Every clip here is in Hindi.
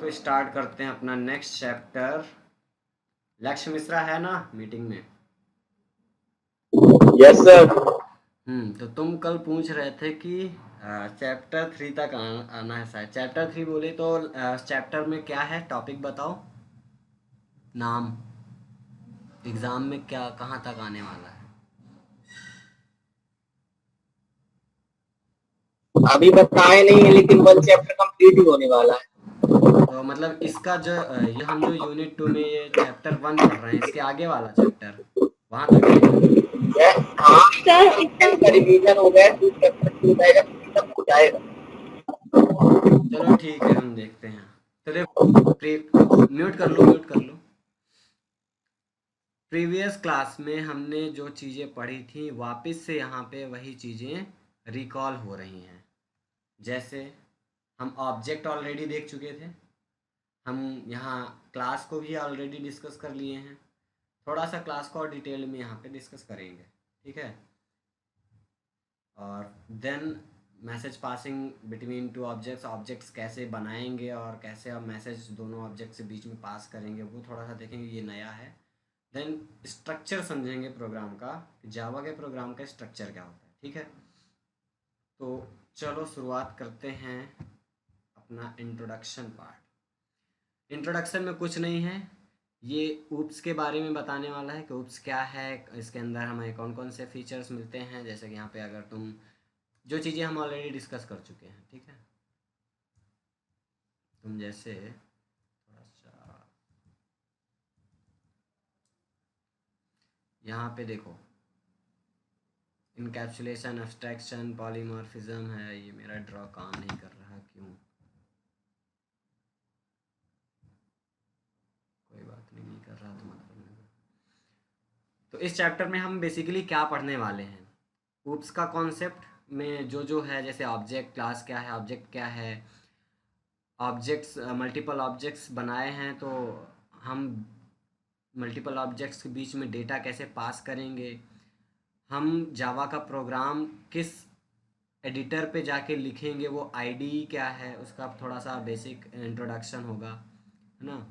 तो स्टार्ट करते हैं अपना नेक्स्ट चैप्टर। लक्ष्य मिश्रा है ना मीटिंग में? Yes sir. तो तुम कल पूछ रहे थे कि चैप्टर 3 तक आना है शायद। चैप्टर 3 बोले तो चैप्टर में क्या है, टॉपिक बताओ, नाम, एग्जाम में क्या कहाँ तक आने वाला है। अभी बताए नहीं है लेकिन 1 चैप्टर कंप्लीट ही होने वाला है। तो मतलब इसका जो ये हम जो यूनिट 2 में ये चैप्टर 1 पढ़ रहे हैं, इसके आगे वाला चैप्टर वहाँ तक आएगा। हाँ सर, इसका रिवीजन हो गया, 2 चैप्टर 2 रहेगा, 3 तक हो जाएगा। चलो ठीक है, हम देखते हैं। तो देखो, म्यूट कर लो, म्यूट कर लो। प्रीवियस क्लास में हमने जो चीज़ें पढ़ी थी वापस से यहाँ पे वही चीज़ें रिकॉल हो रही हैं। जैसे हम ऑब्जेक्ट ऑलरेडी देख चुके थे, हम यहाँ क्लास को भी ऑलरेडी डिस्कस कर लिए हैं। थोड़ा सा क्लास को और डिटेल में यहाँ पे डिस्कस करेंगे, ठीक है। और then message passing between two objects, objects कैसे बनाएंगे और कैसे आप मैसेज दोनों ऑब्जेक्ट से बीच में पास करेंगे, वो थोड़ा सा देखेंगे, ये नया है। देन स्ट्रक्चर समझेंगे प्रोग्राम का, जावा के प्रोग्राम का स्ट्रक्चर क्या होता है, ठीक है। तो चलो शुरुआत करते हैं अपना इंट्रोडक्शन पार्ट। इंट्रोडक्शन में कुछ नहीं है, ये ऊप्स के बारे में बताने वाला है कि ऊप्स क्या है, इसके अंदर हमें कौन कौन से फीचर्स मिलते हैं। जैसे कि यहाँ पे अगर तुम जो चीज़ें हम ऑलरेडी डिस्कस कर चुके हैं, ठीक है। तुम जैसे थोड़ा सा यहाँ पे देखो, इनकैप्सुलेशन, एब्स्ट्रैक्शन, पॉलीमॉर्फिज्म है। ये मेरा ड्रॉ काम नहीं कर रहा, क्यों? कोई बात नहीं, नहीं कर रहा तो मत करने दो। तो इस चैप्टर में हम बेसिकली क्या पढ़ने वाले हैं, ऊप्स का कॉन्सेप्ट में जो जो है, जैसे ऑब्जेक्ट, क्लास क्या है, ऑब्जेक्ट क्या है, ऑब्जेक्ट्स, मल्टीपल ऑब्जेक्ट्स बनाए हैं तो हम मल्टीपल ऑब्जेक्ट्स के बीच में डेटा कैसे पास करेंगे, हम जावा का प्रोग्राम किस एडिटर पे जाके लिखेंगे, वो आईडी क्या है, उसका थोड़ा सा बेसिक इंट्रोडक्शन होगा, है ना।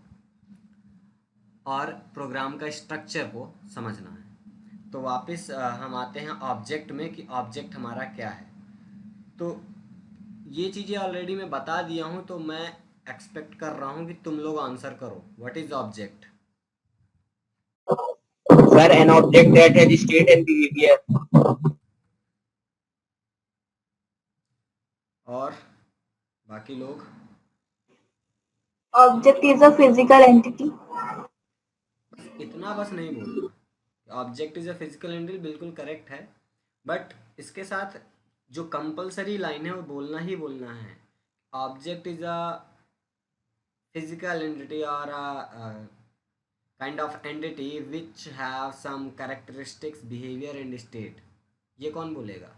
और प्रोग्राम का स्ट्रक्चर को समझना है। तो वापस हम आते हैं ऑब्जेक्ट में कि ऑब्जेक्ट हमारा क्या है। तो ये चीज़ें ऑलरेडी मैं बता दिया हूँ, तो मैं एक्सपेक्ट कर रहा हूँ कि तुम लोग आंसर करो, what is object. Sir, an object that has state and behaviour. और बाकी लोग? Object is a physical entity. इतना बस नहीं बोलना, object is a physical entity बिल्कुल करेक्ट है, बट इसके साथ जो कंपलसरी लाइन है वो बोलना ही बोलना है। Object is a physical entity और a kind of entity which have some characteristics, behaviour and state. ये कौन बोलेगा?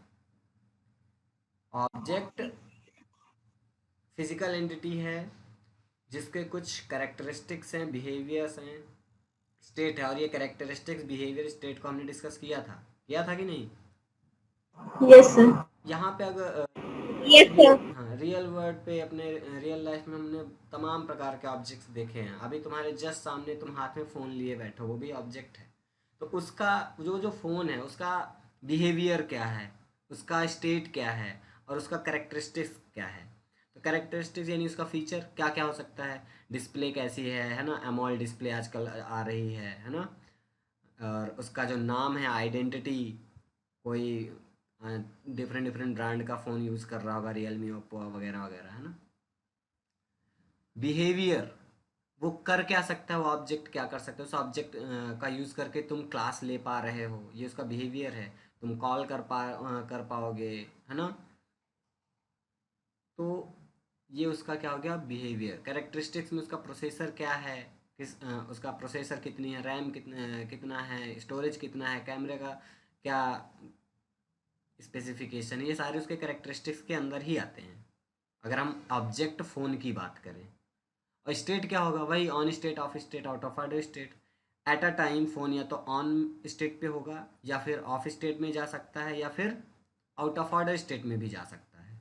ऑब्जेक्ट फिजिकल एंटिटी है जिसके कुछ कैरेक्टरिस्टिक्स हैं, बिहेवियर्स हैं, स्टेट है। और ये कैरेक्टरिस्टिक्स, बिहेवियर, स्टेट को हमने डिस्कस किया था कि नहीं? Yes, sir. यहाँ पे अगर Yes, रियल, sir. हाँ, रियल वर्ल्ड पे अपने रियल लाइफ में हमने तमाम प्रकार के ऑब्जेक्ट्स देखे हैं। अभी तुम्हारे जस्ट सामने तुम हाथ में फ़ोन लिए बैठो, वो भी ऑब्जेक्ट है। तो उसका जो जो फ़ोन है उसका बिहेवियर क्या है, उसका स्टेट क्या है, और उसका करेक्टरिस्टिक्स क्या है। तो करेक्टरिस्टिक्स यानी उसका फीचर क्या क्या हो सकता है, डिस्प्ले कैसी है ना, एमोल्ड डिस्प्ले आजकल आ रही है ना। और उसका जो नाम है, आइडेंटिटी, कोई डिफरेंट डिफरेंट ब्रांड का फ़ोन यूज़ कर रहा होगा, रियलमी, ओप्पो वगैरह वगैरह, है ना। बिहेवियर, वो कर क्या सकता है, वो ऑब्जेक्ट क्या कर सकता है, उस ऑब्जेक्ट का यूज़ करके तुम क्लास ले पा रहे हो, ये उसका बिहेवियर है। तुम कॉल कर पाओगे, है ना। तो ये उसका क्या हो गया, बिहेवियर। कैरेक्टरिस्टिक्स में उसका प्रोसेसर क्या है, उसका प्रोसेसर कितनी है, रैम कितना है, स्टोरेज कितना है, कैमरे का क्या स्पेसिफिकेशन है, ये सारे उसके कैरेक्टरिस्टिक्स के अंदर ही आते हैं अगर हम ऑब्जेक्ट फ़ोन की बात करें। और स्टेट क्या होगा, वही on state, of state, out of order state. At a time phone या तो ऑन स्टेट पे होगा, या फिर ऑफ स्टेट में जा सकता है, या फिर आउट ऑफ ऑर्डर स्टेट में भी जा सकता है।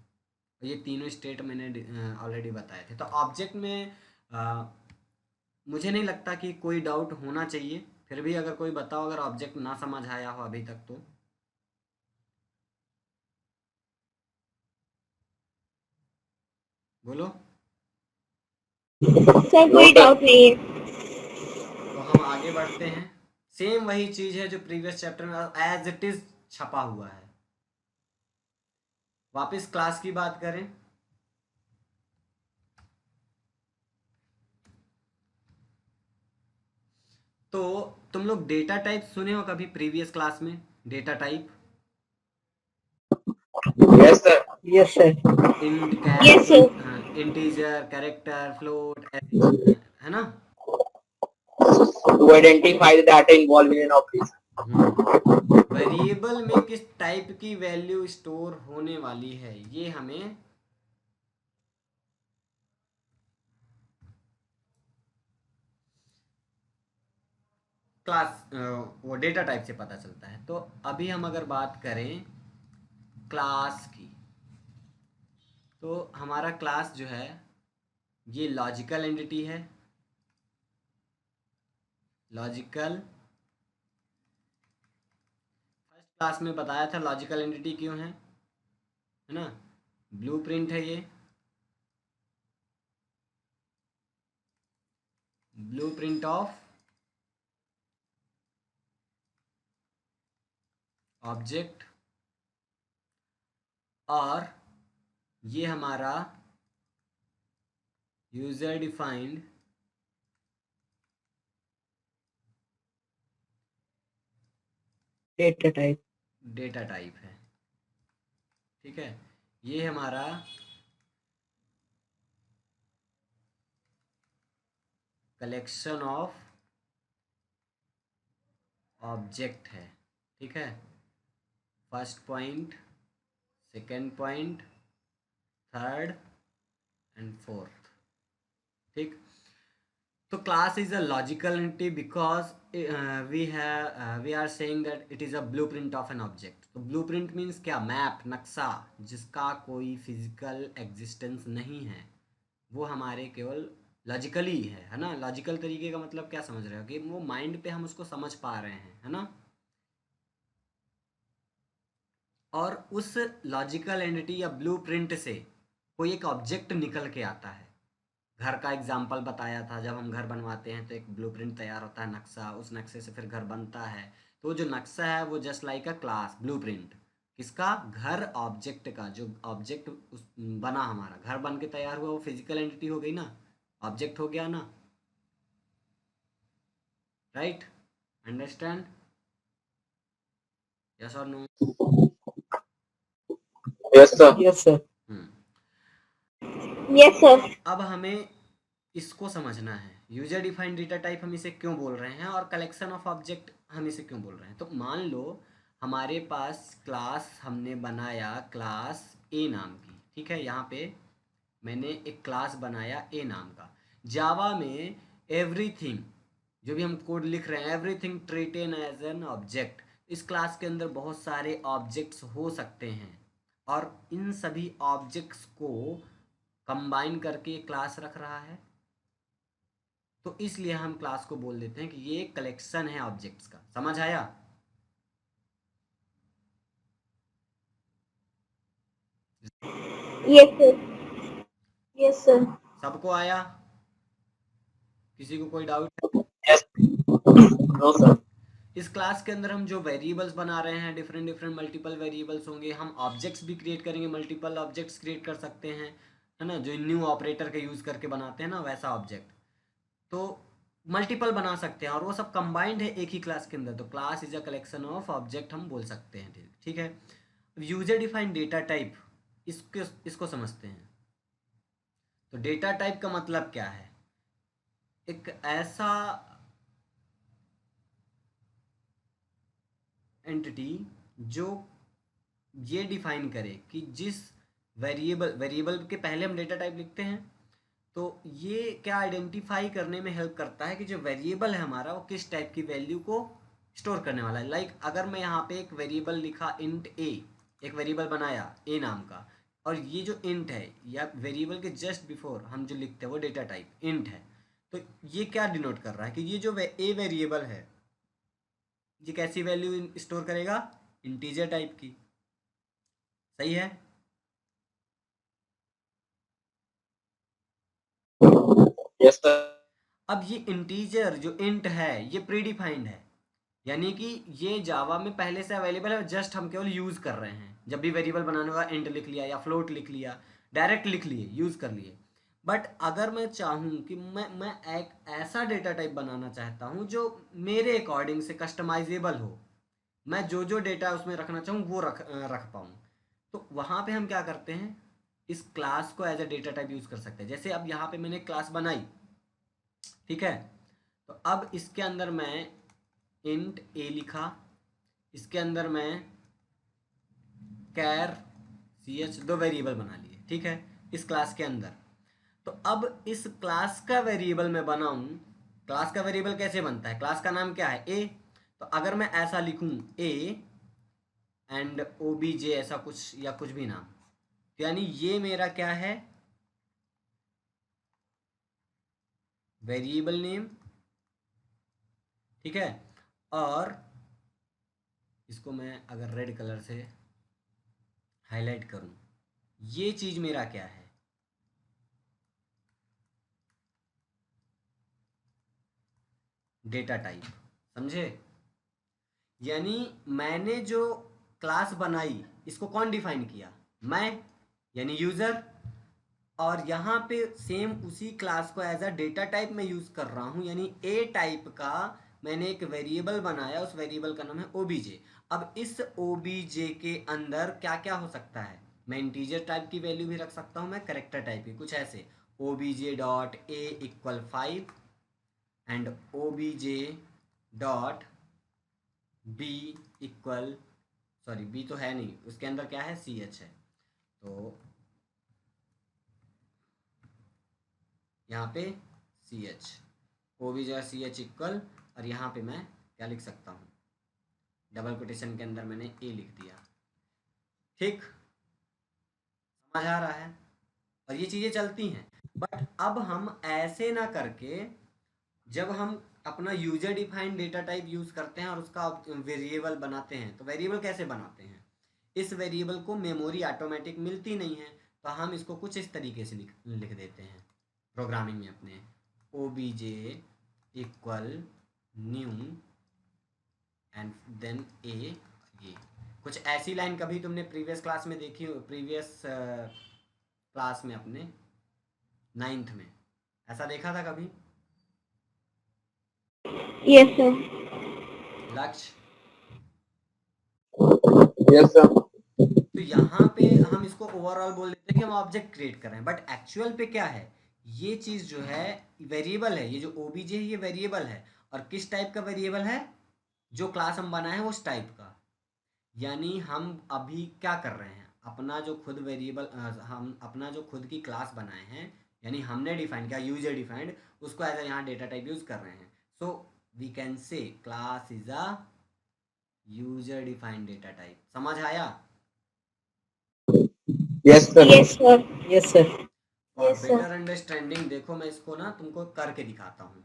ये तीनों स्टेट मैंने ऑलरेडी बताए थे। तो ऑब्जेक्ट में मुझे नहीं लगता कि कोई डाउट होना चाहिए, फिर भी अगर कोई बताओ अगर ऑब्जेक्ट ना समझ आया हो अभी तक तो। बोलो। सर कोई डाउट नहीं है। तो हम आगे बढ़ते हैं। सेम वही चीज़ है जो प्रीवियस चैप्टर में एज इट इज़ छपा हुआ है। वापस क्लास की बात करें। तो तुम लोग डेटा टाइप सुने हो कभी प्रीवियस क्लास में? Data type yes sir. Yes sir. Int yes sir. Integer, character, float, है ना? To identify the data involve in an operation. Variable में किस टाइप की वैल्यू स्टोर होने वाली है ये हमें क्लास वो डेटा टाइप से पता चलता है। तो अभी हम अगर बात करें क्लास की, तो हमारा क्लास जो है ये लॉजिकल एंटिटी है। लॉजिकल, फर्स्ट क्लास में बताया था लॉजिकल एंटिटी क्यों है ना? ब्लूप्रिंट है ये, ब्लूप्रिंट ऑफ ऑब्जेक्ट। और ये हमारा user defined data type. Data type है। ठीक है, ये हमारा कलेक्शन ऑफ ऑब्जेक्ट है। ठीक है, first point, second point, third and fourth. ठीक, तो class is a logical entity because we are saying that it is a blueprint of an object. तो ब्लूप्रिंट मीन्स क्या? मैप, नक्शा, जिसका कोई फिजिकल एग्जिस्टेंस नहीं है, वो हमारे केवल लॉजिकली है ना? लॉजिकल तरीके का मतलब क्या समझ रहे हो कि वो माइंड पे हम उसको समझ पा रहे हैं, है ना? और उस लॉजिकल एंटिटी या ब्लूप्रिंट से कोई एक ऑब्जेक्ट निकल के आता है। घर का एग्जाम्पल बताया था, जब हम घर बनवाते हैं तो एक ब्लूप्रिंट तैयार होता है, नक्शा, उस नक्शे से फिर घर बनता है। तो जो नक्शा है वो जस्ट लाइक अ क्लास ब्लूप्रिंट, किसका? घर ऑब्जेक्ट का। जो ऑब्जेक्ट बना, हमारा घर बन के तैयार हुआ, वो फिजिकल एंटिटी हो गई ना, ऑब्जेक्ट हो गया ना? Right, understand? यस और no? Yes sir. Yes sir. Yes sir. अब हमें इसको समझना है, यूजर डिफाइंड डेटा टाइप हम इसे क्यों बोल रहे हैं और कलेक्शन ऑफ ऑब्जेक्ट हम इसे क्यों बोल रहे हैं। तो मान लो हमारे पास क्लास हमने बनाया, क्लास ए नाम की। ठीक है, यहाँ पे मैंने एक क्लास बनाया ए नाम का। जावा में एवरीथिंग, जो भी हम कोड लिख रहे हैं, everything treated as an object. इस क्लास के अंदर बहुत सारे ऑब्जेक्ट्स हो सकते हैं और इन सभी ऑब्जेक्ट्स को कंबाइन करके क्लास रख रहा है। तो इसलिए हम क्लास को बोल देते हैं कि ये एक कलेक्शन है ऑब्जेक्ट्स का। समझ आया? Yes sir. Yes sir. सबको आया? किसी को कोई डाउट है? यस। No sir. इस क्लास के अंदर हम जो वेरिएबल्स बना रहे हैं, डिफरेंट डिफरेंट मल्टीपल वेरिएबल्स होंगे। हम ऑब्जेक्ट्स भी क्रिएट करेंगे, मल्टीपल ऑब्जेक्ट्स क्रिएट कर सकते हैं, है ना? जो न्यू ऑपरेटर के यूज़ करके बनाते हैं ना, वैसा ऑब्जेक्ट। तो मल्टीपल बना सकते हैं और वो सब कंबाइंड है एक ही क्लास के अंदर। तो class is a collection of object हम बोल सकते हैं। ठीक है, यूजर डिफाइंड डेटा टाइप, इसको समझते हैं। तो डेटा टाइप का मतलब क्या है? एक ऐसा एंटिटी जो ये डिफाइन करे कि जिस वेरिएबल के पहले हम डेटा टाइप लिखते हैं, तो ये क्या आइडेंटिफाई करने में हेल्प करता है कि जो वेरिएबल है हमारा वो किस टाइप की वैल्यू को स्टोर करने वाला है। लाइक अगर मैं यहाँ पे एक वेरिएबल लिखा इंट ए, एक वेरिएबल बनाया ए नाम का, और ये जो इंट है या वेरिएबल के जस्ट बिफोर हम जो लिखते हैं वो डेटा टाइप इंट है। तो ये क्या डिनोट कर रहा है कि ये जो ए वेरिएबल है ये कैसी वैल्यू स्टोर करेगा, इंटीजर टाइप की। सही है। Yes sir. अब ये इंटीजर जो इंट है ये प्रीडिफाइंड है, यानी कि ये जावा में पहले से अवेलेबल है, जस्ट हम केवल यूज़ कर रहे हैं। जब भी वेरिएबल बनाने होगा इंट लिख लिया या फ्लोट लिख लिया, डायरेक्ट लिख लिए, यूज़ कर लिए। बट अगर मैं चाहूँ कि मैं एक ऐसा डेटा टाइप बनाना चाहता हूँ जो मेरे अकॉर्डिंग से कस्टमाइजेबल हो, मैं जो जो डेटा उसमें रखना चाहूँ वो रख पाऊँ, तो वहाँ पे हम क्या करते हैं, इस क्लास को as a data type use कर सकते हैं। जैसे अब यहाँ पे मैंने क्लास बनाई, ठीक है, तो अब इसके अंदर मैं इंट ए लिखा, इसके अंदर मैं कैर सी एच, दो वेरिएबल बना लिए, ठीक है, इस क्लास के अंदर। तो अब इस क्लास का वेरिएबल मैं बनाऊं, क्लास का वेरिएबल कैसे बनता है, क्लास का नाम क्या है ए, तो अगर मैं ऐसा लिखूं ए एंड ओ बी जे ऐसा कुछ या कुछ भी नाम, तो यानी ये मेरा क्या है, वेरिएबल नेम, ठीक है। और इसको मैं अगर रेड कलर से हाईलाइट करूं, ये चीज मेरा क्या है, डेटा टाइप। समझे? यानी मैंने जो क्लास बनाई इसको कौन डिफाइन किया, मैं, यानी यूजर। और यहाँ पे सेम उसी क्लास को एज अ डेटा टाइप में यूज कर रहा हूँ, यानी ए टाइप का मैंने एक वेरिएबल बनाया, उस वेरिएबल का नाम है ओबीजे। अब इस ओबीजे के अंदर क्या क्या हो सकता है, मैं इंटीजर टाइप की वैल्यू भी रख सकता हूँ, मैं करेक्टर टाइप की, कुछ ऐसे OBJ dot a equal 5 and OBJ dot b equal, sorry b तो है नहीं, उसके अंदर क्या है, सी एच है। तो यहाँ पे सी एच, ओ बी जो सी एच इक्वल, और यहाँ पे मैं क्या लिख सकता हूँ, डबल कोटेशन के अंदर मैंने ए लिख दिया। ठीक, समझ आ रहा है? और ये चीज़ें चलती हैं। बट अब हम ऐसे ना करके, जब हम अपना user defined data type use करते हैं और उसका वेरिएबल बनाते हैं, तो वेरिएबल कैसे बनाते हैं, इस वेरिएबल को मेमोरी ऑटोमेटिक मिलती नहीं है, तो हम इसको कुछ इस तरीके से लिख देते हैं प्रोग्रामिंग में अपने, O B J equal new and then a, ये कुछ ऐसी लाइन कभी तुमने प्रीवियस क्लास में देखी हो, प्रीवियस क्लास में अपने 9th में ऐसा देखा था कभी? Yes, sir. लक्ष्य, यस सर। तो यहाँ पे हम इसको ओवरऑल बोल देते हैं कि हम ऑब्जेक्ट क्रिएट कर रहे हैं, बट एक्चुअल पे क्या है, ये चीज़ जो है वेरिएबल है, ये जो ओबीजे है ये वेरिएबल है। और किस टाइप का वेरिएबल है, जो क्लास हम बनाए हैं उस टाइप का। यानी हम अभी क्या कर रहे हैं, अपना जो खुद वेरिएबल, हम अपना जो खुद की क्लास बनाए हैं, यानी हमने डिफाइन किया यूजर डिफाइंड, उसको एज यहाँ डेटा टाइप यूज कर रहे हैं। So we can say class is a user defined data type. समझ आया? Yes sir. Yes, sir. Yes sir. और Yes, sir. बेटर अंडरस्टैंडिंग देखो, मैं इसको ना तुमको करके दिखाता हूँ।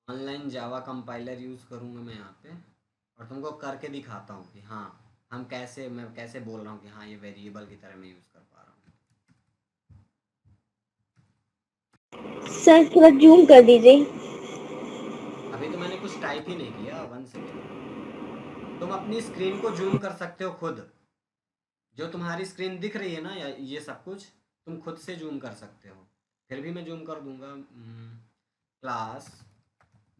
ऑनलाइन जावा कंपाइलर यूज़ करूँगा मैं यहाँ पे, और तुमको करके दिखाता हूँ कि हाँ हम कैसे, मैं कैसे बोल रहा हूँ कि हाँ ये वेरिएबल की तरह मैं यूज़ कर पा रहा हूँ। सर थोड़ा जूम कर दीजिए। अभी तो मैंने कुछ टाइप ही नहीं किया, 1 सेकेंड। तुम अपनी स्क्रीन को जूम कर सकते हो खुद, जो तुम्हारी स्क्रीन दिख रही है ना, या ये सब कुछ तुम खुद से जूम कर सकते हो। फिर भी मैं जूम कर दूंगा। क्लास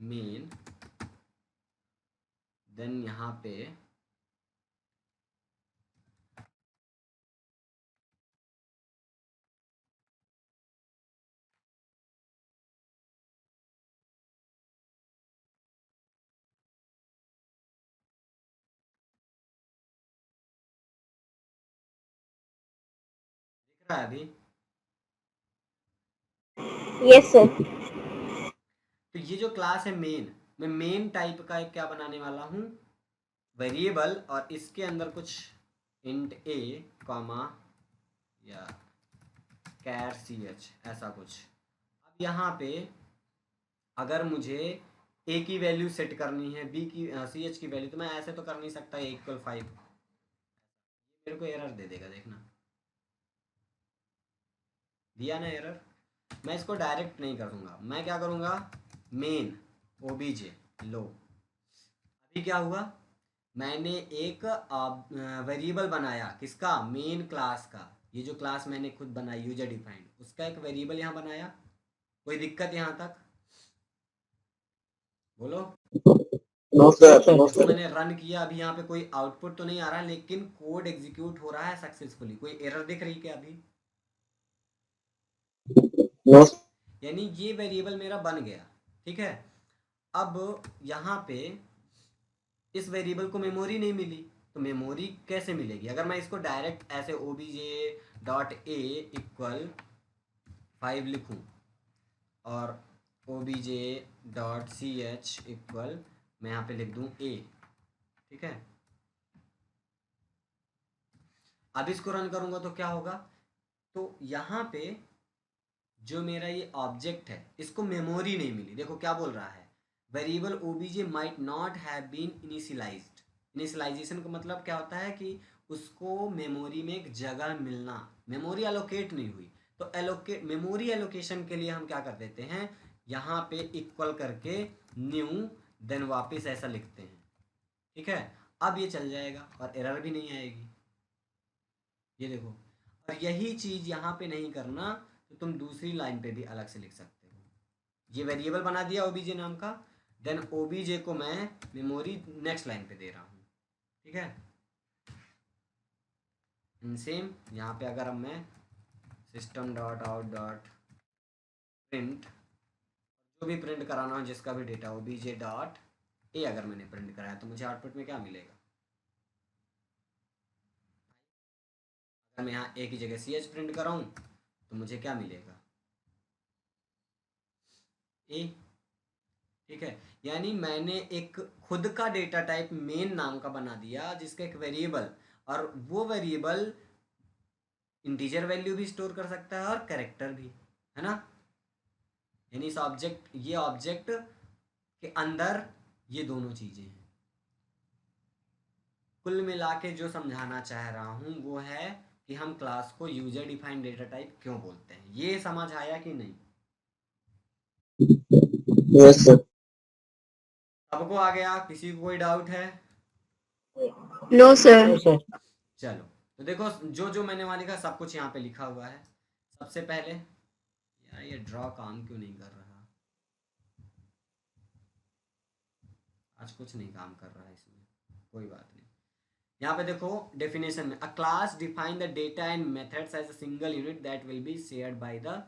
मेन, देन यहाँ पे दिख रहा है अभी? Yes, sir. तो ये जो क्लास है मेन, मैं मेन टाइप का एक क्या बनाने वाला हूँ, वेरिएबल, और इसके अंदर कुछ इंट ए कॉमा या कैर सी एच ऐसा कुछ। अब यहाँ पे अगर मुझे ए की वैल्यू सेट करनी है, बी की सी एच की वैल्यू, तो मैं ऐसे तो कर नहीं सकता ए इक्वल 5, मेरे को एरर दे देगा, देखना दिया ना एरर। मैं इसको डायरेक्ट नहीं करूँगा, मैं क्या करूँगा, मेन ओबीजे लो। अभी क्या हुआ, मैंने एक वेरिएबल बनाया, किसका, मेन क्लास का। ये जो क्लास मैंने खुद बनाई यूजर डिफाइंड, उसका एक वेरिएबल यहाँ बनाया। कोई दिक्कत यहाँ तक, बोलो। नो सर, नो इसको सर, मैंने रन किया, अभी यहाँ पे कोई आउटपुट तो नहीं आ रहा, लेकिन कोड एग्जीक्यूट हो रहा है सक्सेसफुली। कोई एरर दिख रही क्या अभी? नो। यानी ये वेरिएबल मेरा बन गया, ठीक है। अब यहाँ पे इस वेरिएबल को मेमोरी नहीं मिली, तो मेमोरी कैसे मिलेगी? अगर मैं इसको डायरेक्ट ऐसे obj.a इक्वल 5 लिखूं और obj.ch इक्वल मैं यहाँ पे लिख दूं a, ठीक है। अब इसको रन करूंगा तो क्या होगा, तो यहाँ पे जो मेरा ये ऑब्जेक्ट है इसको मेमोरी नहीं मिली। देखो क्या बोल रहा है, variable obj might not have been initialized. Initialization का मतलब क्या होता है कि उसको मेमोरी में एक जगह मिलना, मेमोरी एलोकेट नहीं हुई। तो एलोकेट, मेमोरी एलोकेशन के लिए हम क्या कर देते हैं, यहाँ पे इक्वल करके न्यू, देन वापस ऐसा लिखते हैं, ठीक है। अब ये चल जाएगा और एरर भी नहीं आएगी, ये देखो। और यही चीज़ यहाँ पे नहीं करना तो तुम दूसरी लाइन पे भी अलग से लिख सकते हो। ये वेरिएबल बना दिया ओबीजे नाम का, देन ओबीजे को मैं मेमोरी नेक्स्ट लाइन पे दे रहा हूँ, ठीक है। सेम यहाँ पे अगर अब मैं system dot out dot print, जो भी प्रिंट कराना हो जिसका भी डेटा, ओबीजे डॉट ए अगर मैंने प्रिंट कराया तो मुझे आउटपुट में क्या मिलेगा? अगर मैं यहाँ ए की जगह सी एच प्रिंट कराऊँ तो मुझे क्या मिलेगा? ए, ठीक है। यानी मैंने एक खुद का डेटा टाइप मेन नाम का बना दिया जिसका एक वेरिएबल, और वो वेरिएबल इंटीजर वैल्यू भी स्टोर कर सकता है और कैरेक्टर भी, है ना। यानी इस ऑब्जेक्ट, ये ऑब्जेक्ट के अंदर ये दोनों चीजें हैं। कुल मिला के जो समझाना चाह रहा हूँ वो है कि हम क्लास को यूजर डिफाइंड डेटा टाइप क्यों बोलते हैं। ये समझ आया कि नहीं? Yes sir. सबको आ गया? किसी को कोई डाउट है? No sir. चलो, तो देखो जो जो मैंने वहाँ लिखा सब कुछ यहाँ पे लिखा हुआ है। सबसे पहले यार ये ड्रॉ काम क्यों नहीं कर रहा, आज कुछ नहीं काम कर रहा है इसमें, कोई बात नहीं। यहाँ पे देखो डेफिनेशन में, a class define the data and methods as a single unit that will be shared by the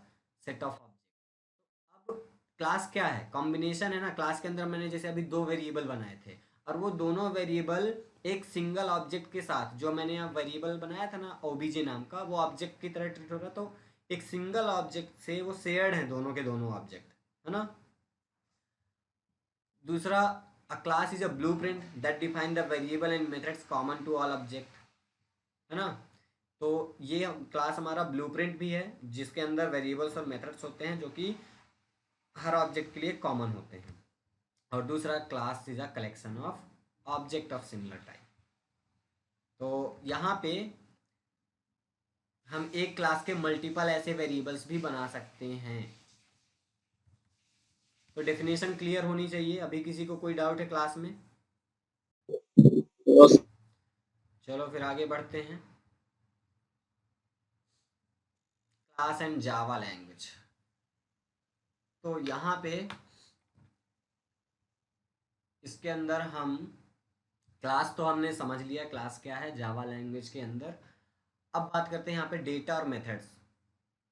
set of object. अब क्लास क्या है, कॉम्बिनेशन है ना। क्लास के अंदर मैंने जैसे अभी दो वेरिएबल बनाए थे, और वो दोनों वेरिएबल एक सिंगल ऑब्जेक्ट के साथ, जो मैंने यहाँ वेरिएबल बनाया था ना ओबीजे नाम का, वो ऑब्जेक्ट की तरह ट्रीट हो रहा, तो एक सिंगल ऑब्जेक्ट से वो शेयर्ड है दोनों के दोनों ऑब्जेक्ट, है ना। दूसरा, a class is a blueprint that define the variable and methods common to all object, है ना। तो ये क्लास हमारा ब्लूप्रिंट भी है जिसके अंदर वेरिएबल्स और मेथड्स होते हैं जो कि हर ऑब्जेक्ट के लिए कॉमन होते हैं। और दूसरा, class is a collection of object of similar type. तो यहाँ पे हम एक क्लास के मल्टीपल ऐसे वेरिएबल्स भी बना सकते हैं। तो डेफिनेशन क्लियर होनी चाहिए। अभी किसी को कोई डाउट है क्लास में? No sir. चलो फिर आगे बढ़ते हैं। Class and Java language. तो यहाँ पे इसके अंदर हम क्लास तो हमने समझ लिया क्लास क्या है जावा लैंग्वेज के अंदर। अब बात करते हैं यहाँ पे डेटा और मेथड्स।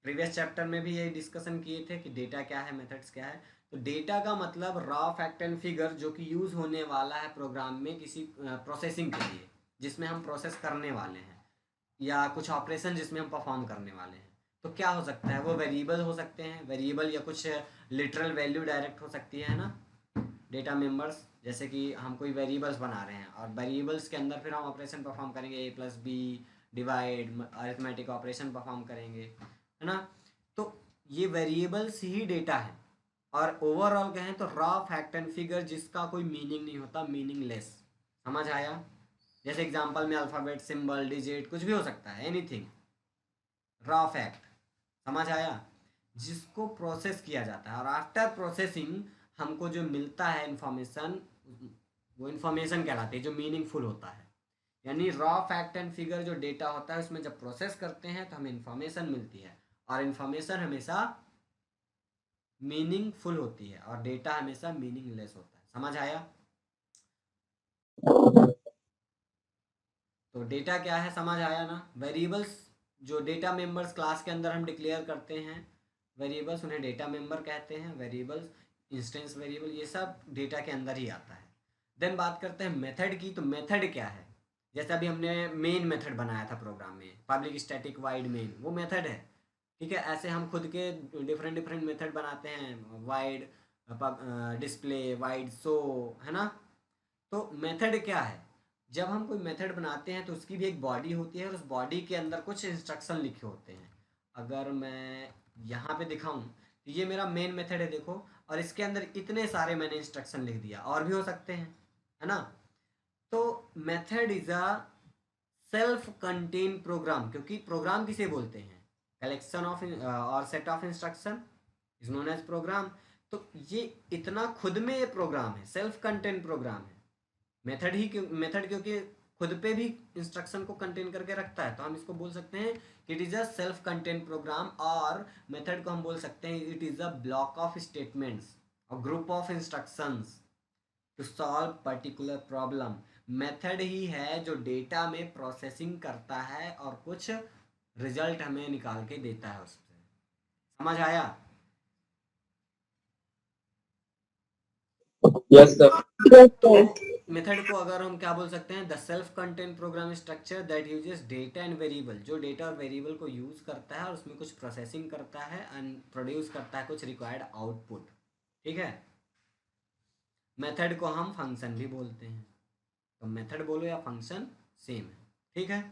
प्रीवियस चैप्टर में भी ये डिस्कशन किए थे कि डेटा क्या है, मेथड्स क्या है। तो डेटा का मतलब रॉ फैक्ट एंड फिगर जो कि यूज़ होने वाला है प्रोग्राम में किसी प्रोसेसिंग के लिए, जिसमें हम प्रोसेस करने वाले हैं, या कुछ ऑपरेशन जिसमें हम परफॉर्म करने वाले हैं। तो क्या हो सकता है, वो वेरिएबल हो सकते हैं, वेरिएबल या कुछ लिटरल वैल्यू डायरेक्ट हो सकती है ना। डेटा मेंबर्स, जैसे कि हम कोई वेरिएबल्स बना रहे हैं और वेरिएबल्स के अंदर फिर हम ऑपरेशन परफॉर्म करेंगे, A+B, divide, arithmetic operation perform करेंगे, है ना। तो ये वेरिएबल्स ही डेटा है। और ओवरऑल कहें तो रॉ फैक्ट एंड फिगर जिसका कोई मीनिंग नहीं होता, मीनिंगलेस। समझ आया? जैसे एग्जांपल में अल्फ़ाबेट, सिंबल, डिजिट कुछ भी हो सकता है, एनीथिंग। रॉ फैक्ट, समझ आया? जिसको प्रोसेस किया जाता है और आफ्टर प्रोसेसिंग हमको जो मिलता है इंफॉर्मेशन, वो इंफॉर्मेशन कहलाती है, जो मीनिंगफुल होता है। यानी रॉ फैक्ट एंड फिगर जो डेटा होता है उसमें जब प्रोसेस करते हैं तो हमें इंफॉर्मेशन मिलती है, और इंफॉर्मेशन हमेशा मीनिंगफुल होती है और डेटा हमेशा मीनिंगलेस होता है। समझ आया? तो डेटा क्या है, समझ आया ना? वेरिएबल्स जो डेटा मेंबर्स क्लास के अंदर हम डिक्लेयर करते हैं, वेरिएबल्स, उन्हें डेटा मेंबर कहते हैं। वेरिएबल्स, इंस्टेंस वेरिएबल, ये सब डेटा के अंदर ही आता है। देन बात करते हैं मेथड की। तो मेथड क्या है? जैसे अभी हमने मेन मेथड बनाया था प्रोग्राम में, पब्लिक स्टैटिक वाइड मेन, वो मेथड है। ठीक है, ऐसे हम खुद के डिफरेंट डिफरेंट मेथड बनाते हैं, वाइड डिस्प्ले, वाइड शो, है ना। तो मेथड क्या है? जब हम कोई मेथड बनाते हैं तो उसकी भी एक बॉडी होती है और उस बॉडी के अंदर कुछ इंस्ट्रक्शन लिखे होते हैं। अगर मैं यहाँ पे दिखाऊं तो ये मेरा मेन मेथड है, देखो, और इसके अंदर इतने सारे मैंने इंस्ट्रक्शन लिख दिया, और भी हो सकते हैं, है ना। तो method is a self contain program, क्योंकि प्रोग्राम किसे बोलते हैं? कलेक्शन ऑफ और set of instruction is known as program. तो ये इतना खुद में ये प्रोग्राम है, सेल्फ कंटेन प्रोग्राम है। मेथड क्योंकि खुद पे भी इंस्ट्रक्शन को कंटेन करके रखता है, तो हम इसको बोल सकते हैं कि it is a self contain program. और मेथड को हम बोल सकते हैं it is a block of statements और group of instructions to solve particular problem. Method ही है जो डेटा में प्रोसेसिंग करता है और कुछ रिजल्ट हमें निकाल के देता है उससे। समझ आया? Yes sir. यस तो सर। मेथड को अगर हम क्या बोल सकते हैं? The self content program structure that uses data and variable, जो डेटा और वेरिएबल को यूज करता है और उसमें कुछ प्रोसेसिंग करता है एंड प्रोड्यूस करता है कुछ रिक्वायर्ड आउटपुट। ठीक है, मेथड को हम फंक्शन भी बोलते हैं। तो मेथड बोलो या फंक्शन, सेम है। ठीक है,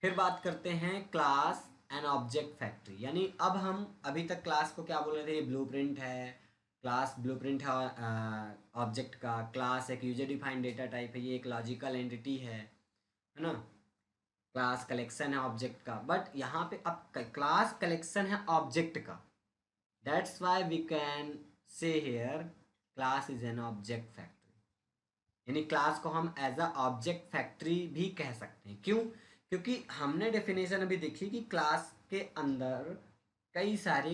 फिर बात करते हैं क्लास एंड ऑब्जेक्ट फैक्ट्री। यानी अब हम अभी तक क्लास को क्या बोल रहे थे? ये ब्लूप्रिंट है, क्लास ब्लूप्रिंट है ऑब्जेक्ट का। क्लास एक यूजर डिफाइंड डेटा टाइप है, ये एक लॉजिकल एंटिटी है ना। क्लास कलेक्शन है ऑब्जेक्ट का, बट यहाँ पे अब क्लास कलेक्शन है ऑब्जेक्ट का। That's why we can say here class is an object factory. यानी क्लास को हम एज अ ऑब्जेक्ट फैक्ट्री भी कह सकते हैं। क्यों? क्योंकि हमने डेफिनेशन अभी देखी कि क्लास के अंदर कई सारे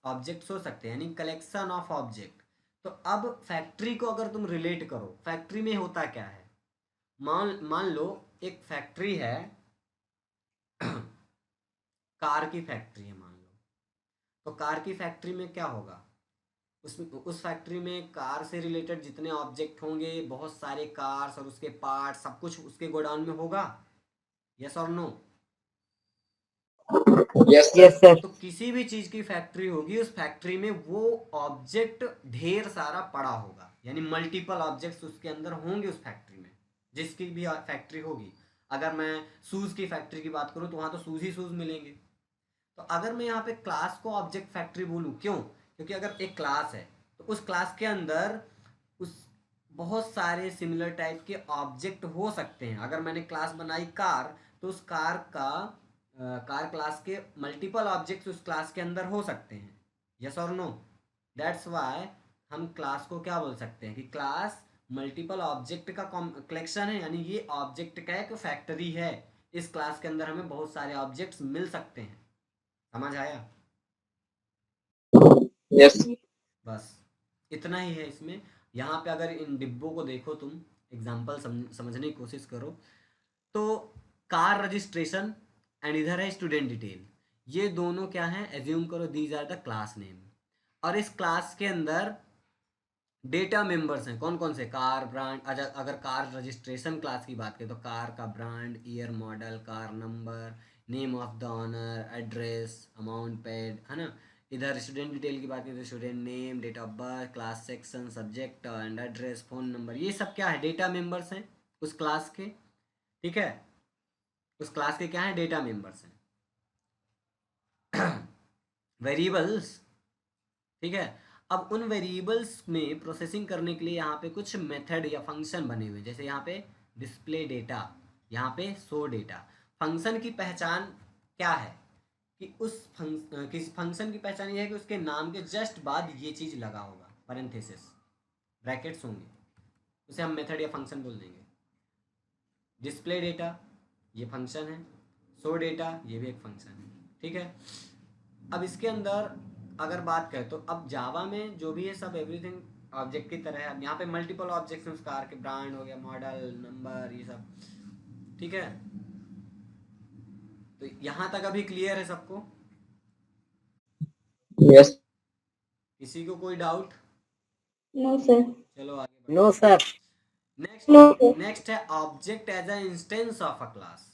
ऑब्जेक्ट्स हो सकते हैं, यानी कलेक्शन ऑफ ऑब्जेक्ट। तो अब फैक्ट्री को अगर तुम रिलेट करो, फैक्ट्री में होता क्या है? मान मान लो एक फैक्ट्री है, कार की फैक्ट्री है मान लो। तो कार की फैक्ट्री में क्या होगा? उस फैक्ट्री में कार से रिलेटेड जितने ऑब्जेक्ट होंगे, बहुत सारे कार्स और उसके पार्ट, सब कुछ उसके गोडाउन में होगा। यस और नो? Yes yes sir. तो किसी भी चीज की फैक्ट्री होगी, उस फैक्ट्री में वो ऑब्जेक्ट ढेर सारा पड़ा होगा, यानी मल्टीपल ऑब्जेक्ट्स उसके अंदर होंगे उस फैक्ट्री में, जिसकी भी फैक्ट्री होगी। अगर मैं शूज की फैक्ट्री की बात करूं तो वहां तो शूज ही शूज मिलेंगे। तो अगर मैं यहाँ पे क्लास को ऑब्जेक्ट फैक्ट्री बोलूँ, क्यों? क्योंकि अगर एक क्लास है तो उस क्लास के अंदर उस बहुत सारे सिमिलर टाइप के ऑब्जेक्ट हो सकते हैं। अगर मैंने क्लास बनाई कार, तो उस कार का कार क्लास के मल्टीपल ऑब्जेक्ट्स उस क्लास के अंदर हो सकते हैं। यस और नो? दैट्स वाई हम क्लास को क्या बोल सकते हैं कि क्लास मल्टीपल ऑब्जेक्ट का कलेक्शन है, यानी ये ऑब्जेक्ट का एक फैक्ट्री है। इस क्लास के अंदर हमें बहुत सारे ऑब्जेक्ट्स मिल सकते हैं। समझ आया? यस। बस इतना ही है इसमें। यहाँ पे अगर इन डिब्बों को देखो तुम, एग्जाम्पल समझने की कोशिश करो, तो कार रजिस्ट्रेशन एंड इधर है स्टूडेंट डिटेल, ये दोनों क्या हैं? एज्यूम करो these are the class name. और इस क्लास के अंदर डेटा मेंबर्स हैं कौन कौन से? कार ब्रांड, अगर कार रजिस्ट्रेशन क्लास की बात करें तो कार का brand, year model, car number, name of the owner, address, amount paid, है ना। इधर स्टूडेंट डिटेल की बात करें तो student name, date of birth, class section, subject and address, phone number, ये सब क्या है, डेटा मेंबर्स हैं उस क्लास के। ठीक है, उस क्लास के क्या है, डेटा मेंबर्स हैं। वेरिएबल्स, ठीक है। अब उन वेरिएबल्स में प्रोसेसिंग करने के लिए यहाँ पे कुछ मेथड या फंक्शन बने हुए हैं, जैसे यहाँ पे डिस्प्ले डेटा, यहाँ पे शो डेटा। फंक्शन की पहचान क्या है कि किसी फंक्शन की पहचान ये है कि उसके नाम के जस्ट बाद ये चीज़ लगा होगा, पैरेंथेसिस, ब्रैकेट्स होंगे, उसे हम मेथड या फंक्शन बोल देंगे। डिस्प्ले डेटा ये फंक्शन है, शो डेटा ये भी एक फंक्शन है। ठीक है, अब इसके अंदर अगर बात करें तो अब जावा में जो भी है सब एवरीथिंग ऑब्जेक्ट की तरह है। अब यहाँ पे मल्टीपल ऑब्जेक्ट्स हैं, कार के ब्रांड हो गया, मॉडल नंबर, ये सब। ठीक है, तो यहाँ तक अभी क्लियर है सबको? यस। किसी को कोई डाउट? No sir. चलो आगे no sir. Next no sir. Next है object as a instance of a class.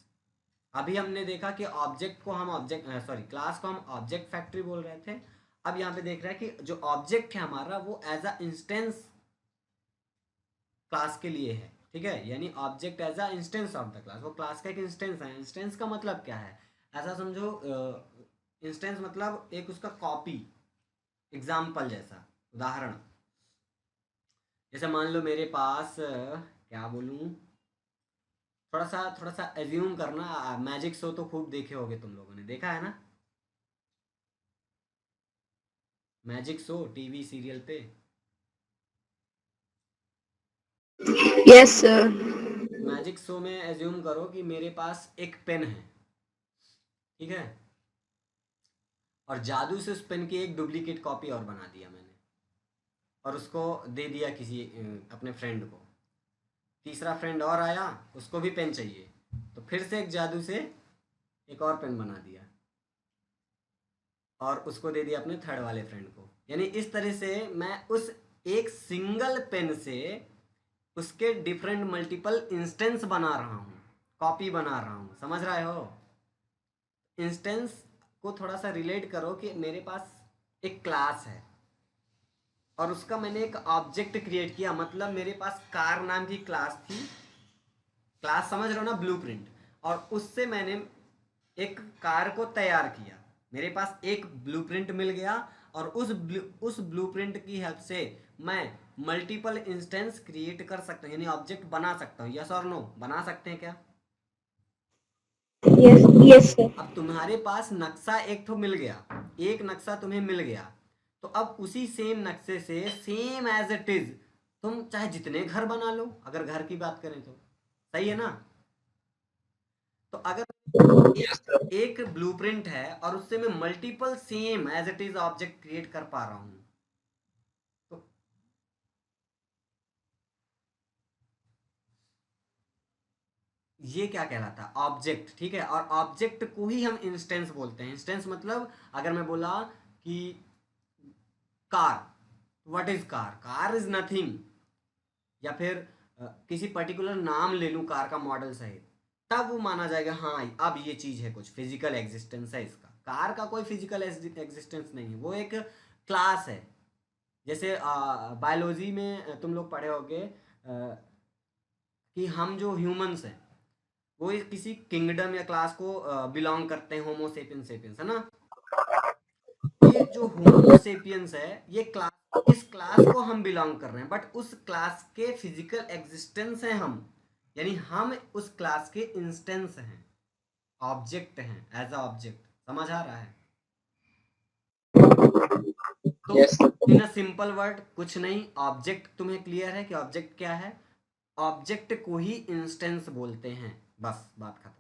अभी हमने देखा कि ऑब्जेक्ट को हम क्लास को हम ऑब्जेक्ट फैक्ट्री बोल रहे थे। अब यहाँ पे देख रहे हैं कि जो ऑब्जेक्ट है हमारा वो एज अ इंस्टेंस क्लास के लिए है। ठीक है, यानी object as a instance of the class, वो क्लास का एक इंस्टेंस है। इंस्टेंस का मतलब क्या है, ऐसा समझो, इंस्टेंस मतलब एक उसका कॉपी, एग्जाम्पल जैसा, उदाहरण। जैसे मान लो मेरे पास क्या बोलूँ, थोड़ा सा एज्यूम करना, मैजिक शो तो खूब देखे होगे तुम लोगों ने, देखा है ना मैजिक शो टीवी सीरियल पे? Yes sir. मैजिक शो में एज्यूम करो कि मेरे पास एक पेन है, ठीक है, और जादू से उस पेन की एक डुप्लीकेट कॉपी और बना दिया मैंने, और उसको दे दिया किसी अपने फ्रेंड को। तीसरा फ्रेंड और आया, उसको भी पेन चाहिए, तो फिर से एक जादू से एक और पेन बना दिया और उसको दे दिया अपने थर्ड वाले फ्रेंड को। यानी इस तरह से मैं उस एक सिंगल पेन से उसके डिफरेंट मल्टीपल इंस्टेंस बना रहा हूँ, कॉपी बना रहा हूँ। समझ रहे हो? इंस्टेंस को थोड़ा सा रिलेट करो कि मेरे पास एक क्लास है और उसका मैंने एक ऑब्जेक्ट क्रिएट किया, मतलब मेरे पास कार नाम की क्लास थी, क्लास समझ रहे हो ना, ब्लूप्रिंट, और उससे मैंने एक कार को तैयार किया। मेरे पास एक ब्लूप्रिंट मिल गया और उस ब्लूप्रिंट की हेल्प से मैं मल्टीपल इंस्टेंस क्रिएट कर सकता हूँ, यानी ऑब्जेक्ट बना सकता हूँ। यस और नो, बना सकते हैं क्या? Yes yes sir. अब तुम्हारे पास नक्शा एक तो मिल गया, एक नक्शा तुम्हें मिल गया, तो अब उसी सेम नक्शे से सेम एज इट इज तुम चाहे जितने घर बना लो, अगर घर की बात करें तो। सही है ना? तो अगर एक ब्लूप्रिंट है और उससे मैं multiple same as it is object create कर पा रहा हूं, तो ये क्या कहलाता है, ऑब्जेक्ट। ठीक है, और ऑब्जेक्ट को ही हम इंस्टेंस बोलते हैं। इंस्टेंस मतलब अगर मैं बोला कि car, what is car, car is nothing, या फिर किसी पर्टिकुलर नाम ले लूं कार का मॉडल सहित, तब वो माना जाएगा हाँ अब ये चीज है, कुछ फिजिकल एग्जिस्टेंस है इसका। कार का कोई फिजिकल एग्जिस्टेंस नहीं है, वो एक क्लास है। जैसे बायोलॉजी में तुम लोग पढ़े होगे कि हम जो ह्यूमंस हैं वो किसी किंगडम या क्लास को बिलोंग करते हैं, होमोसेपियंस सेपियंस, है ना? ये जो होमोसेपियंस है, ये क्लास, इस क्लास को हम बिलोंग कर रहे हैं, बट उस क्लास के फिजिकल एग्जिस्टेंस हैं हम, यानी हम उस क्लास के इंस्टेंस हैं, ऑब्जेक्ट हैं, एज अ ऑब्जेक्ट। समझ आ रहा है? तो yes. In a simple word कुछ नहीं, ऑब्जेक्ट तुम्हें क्लियर है कि ऑब्जेक्ट क्या है? ऑब्जेक्ट को ही इंस्टेंस बोलते हैं, बस बात खत्म।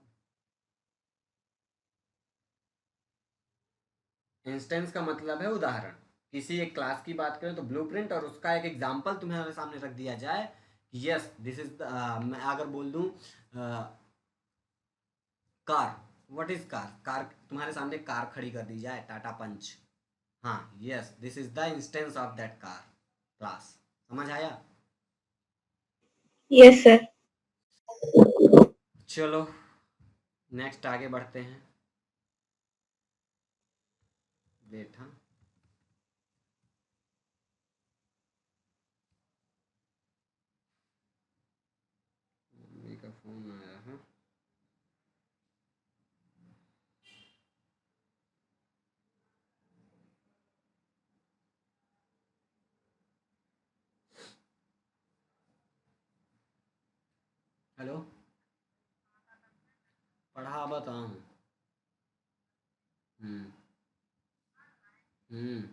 इंस्टेंस का मतलब है उदाहरण। किसी एक क्लास की बात करें तो ब्लूप्रिंट, और उसका एक एग्जांपल तुम्हारे सामने रख दिया जाए, यस दिस इज मैं अगर बोल दूं car, what is car, car तुम्हारे सामने कार खड़ी कर दी जाए, टाटा पंच, हाँ yes this is the instance of that car class. समझ आया? Yes sir. चलो नेक्स्ट आगे बढ़ते हैं। वेट, हाँ फोन आया है। हेलो, पढ़ा बताऊँ। हम्म। हम्म।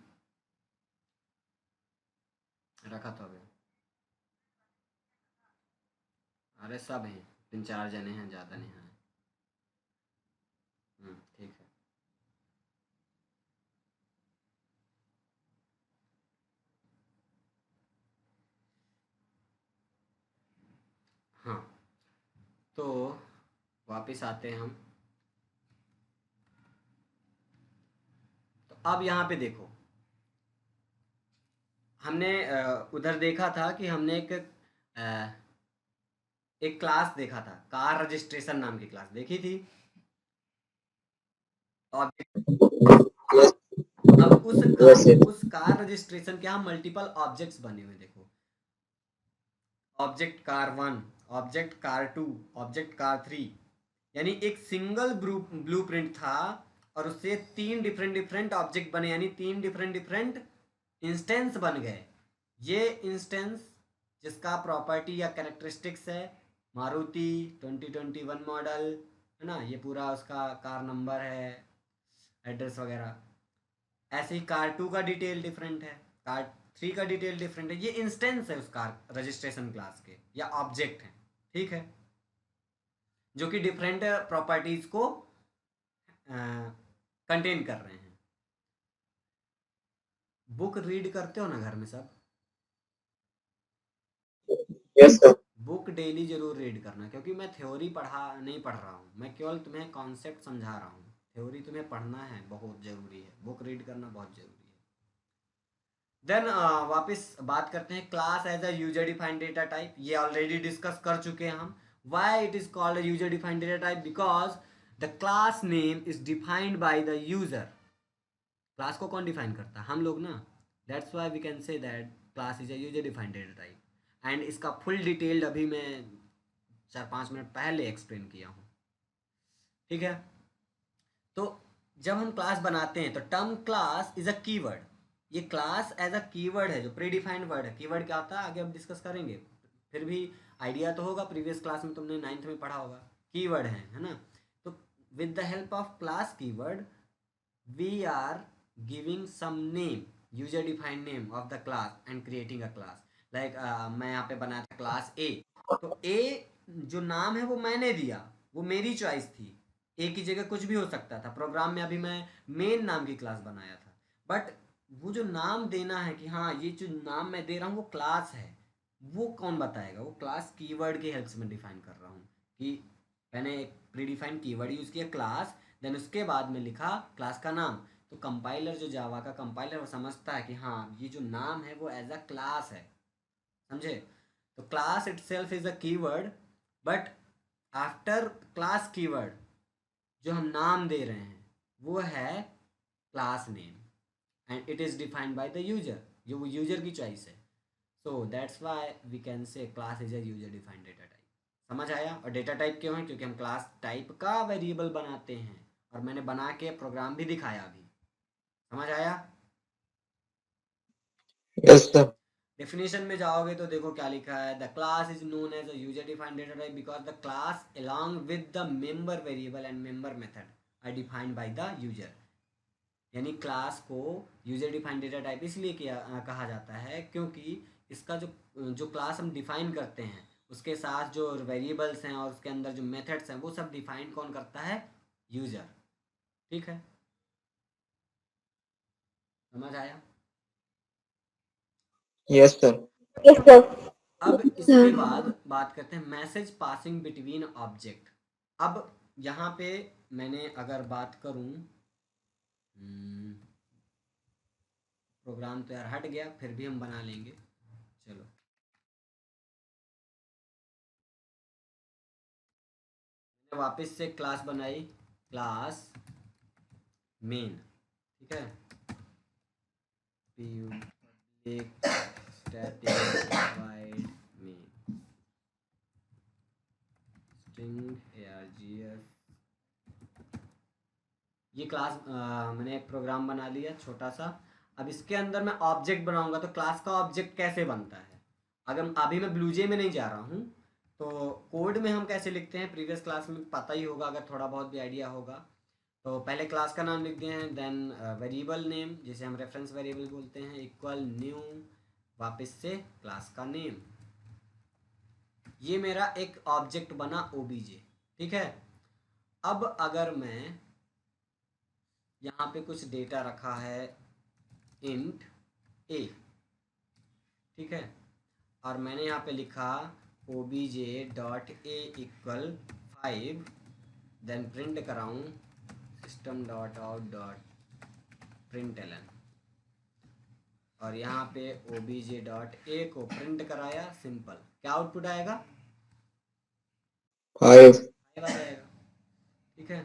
रखा था अभी। अरे सब हैं, 3-4 जने हैं, ज़्यादा नहीं हैं। ठीक है। हाँ, तो वापस आते हैं हम। तो अब यहाँ पे देखो, हमने उधर देखा था कि हमने एक क्लास देखा था, कार रजिस्ट्रेशन नाम की क्लास देखी थी। और अब उस कार रजिस्ट्रेशन के यहाँ मल्टीपल ऑब्जेक्ट्स बने हुए, देखो। Object car 1, object car 2, object car 3। यानी एक सिंगल ब्लूप्रिंट था और उससे 3 डिफरेंट डिफरेंट ऑब्जेक्ट बने, यानी 3 डिफरेंट डिफरेंट इंस्टेंस बन गए। ये इंस्टेंस जिसका प्रॉपर्टी या कैरेक्टरिस्टिक्स है मारुति 2021 मॉडल, है ना, ये पूरा उसका कार नंबर है, एड्रेस वगैरह। ऐसे ही कार 2 का डिटेल डिफरेंट है, कार 3 का डिटेल डिफरेंट है। ये इंस्टेंस है उस कार रजिस्ट्रेशन क्लास के, या ऑब्जेक्ट है, ठीक है, जो कि डिफरेंट प्रॉपर्टीज को कंटेन कर रहे हैं। बुक रीड करते हो ना घर में सब? Yes sir. बुक डेली जरूर रीड करना, क्योंकि मैं थ्योरी नहीं पढ़ रहा हूँ, मैं केवल तुम्हें कॉन्सेप्ट समझा रहा हूँ। थ्योरी तुम्हें पढ़ना है, बहुत ज़रूरी है, बुक रीड करना बहुत ज़रूरी है। देन वापस बात करते हैं class as a user defined data type. ये ऑलरेडी डिस्कस कर चुके हैं हम। Why it is called a user defined data type? Because the class name is defined by the user. Class को कौन डिफाइन करता है? हम लोग ना। That's why we can say that class is a user defined data type. And इसका फुल डिटेल्ड अभी मैं 4-5 मिनट पहले एक्सप्लेन किया हूँ, ठीक है। तो जब हम क्लास बनाते हैं तो term class is a keyword. ये क्लास एज अ कीवर्ड है, जो प्री डिफाइंड वर्ड है। कीवर्ड क्या होता है आगे हम डिस्कस करेंगे, फिर भी आइडिया तो होगा, प्रीवियस क्लास में तुमने 9th में पढ़ा होगा। कीवर्ड है ना। तो with the help of class keyword we are giving some name, user defined name of the class and creating a class. Like मैं यहाँ पे बनाया था क्लास ए। तो ए जो नाम है वो मैंने दिया, वो मेरी चॉइस थी। ए की जगह कुछ भी हो सकता था। प्रोग्राम में अभी मैं मेन नाम की क्लास बनाया था, बट वो जो नाम देना है कि हाँ ये जो नाम मैं दे रहा हूँ वो क्लास है, वो कौन बताएगा? वो क्लास कीवर्ड की हेल्प से मैं डिफाइन कर रहा हूँ कि मैंने एक प्री डिफाइंड कीवर्ड यूज़ किया क्लास, देन उसके बाद में लिखा क्लास का नाम। तो कंपाइलर, जो जावा का कंपाइलर, वो समझता है कि हाँ ये जो नाम है वो एज अ क्लास है, समझे? तो class itself is a keyword, but after class keyword जो हम नाम दे रहे हैं वो है class name, and it is defined by the user, जो वो यूजर की चॉइस है। So that's why we can say class is a user defined data type. समझ आया? और डेटा टाइप क्यों है? क्योंकि हम क्लास टाइप का वेरिएबल बनाते हैं, और मैंने बना के प्रोग्राम भी दिखाया अभी। समझ आया? Yes sir. डेफिनेशन में जाओगे तो देखो क्या लिखा है, the class is known as a user defined data type because the class along with the member variable and member method are defined by the user. यानी क्लास को यूजर डिफाइंड डेटा टाइप इसलिए कहा जाता है क्योंकि इसका जो जो क्लास हम डिफाइन करते हैं उसके साथ जो वेरिएबल्स हैं और उसके अंदर जो मेथड्स हैं वो सब डिफाइन कौन करता है? यूजर। ठीक है, समझ आया? Yes sir. Yes sir. अब इसके बाद बात करते हैं मैसेज पासिंग बिटवीन ऑब्जेक्ट। अब यहाँ पे मैंने अगर बात करूँ, प्रोग्राम तो यार हट गया, फिर भी हम बना लेंगे, चलो। मैंने वापस से क्लास बनाई, क्लास मेन, ठीक है। पब्लिक स्टैटिक वाइड मेन ये क्लास मैंने एक प्रोग्राम बना लिया छोटा सा। अब इसके अंदर मैं ऑब्जेक्ट बनाऊंगा, तो क्लास का ऑब्जेक्ट कैसे बनता है? अगर अभी मैं ब्लूजे में नहीं जा रहा हूँ, तो कोड में हम कैसे लिखते हैं प्रीवियस क्लास में पता ही होगा, अगर थोड़ा बहुत भी आइडिया होगा। तो पहले क्लास का नाम लिख दिए हैं, देन वेरिएबल नेम जिसे हम रेफरेंस वेरिएबल बोलते हैं इक्वल न्यू, वापस से क्लास का नेम। ये मेरा एक ऑब्जेक्ट बना ओबीजे, ठीक है। अब अगर मैं यहाँ पे कुछ डेटा रखा है इंट ए, ठीक है, और मैंने यहाँ पे लिखा obj.a equal 5, then print कराऊँ system.out.println, और यहाँ पे obj.a को प्रिंट कराया, सिंपल। क्या आउटपुट आएगा? 5 5 आ जाएगा, ठीक है,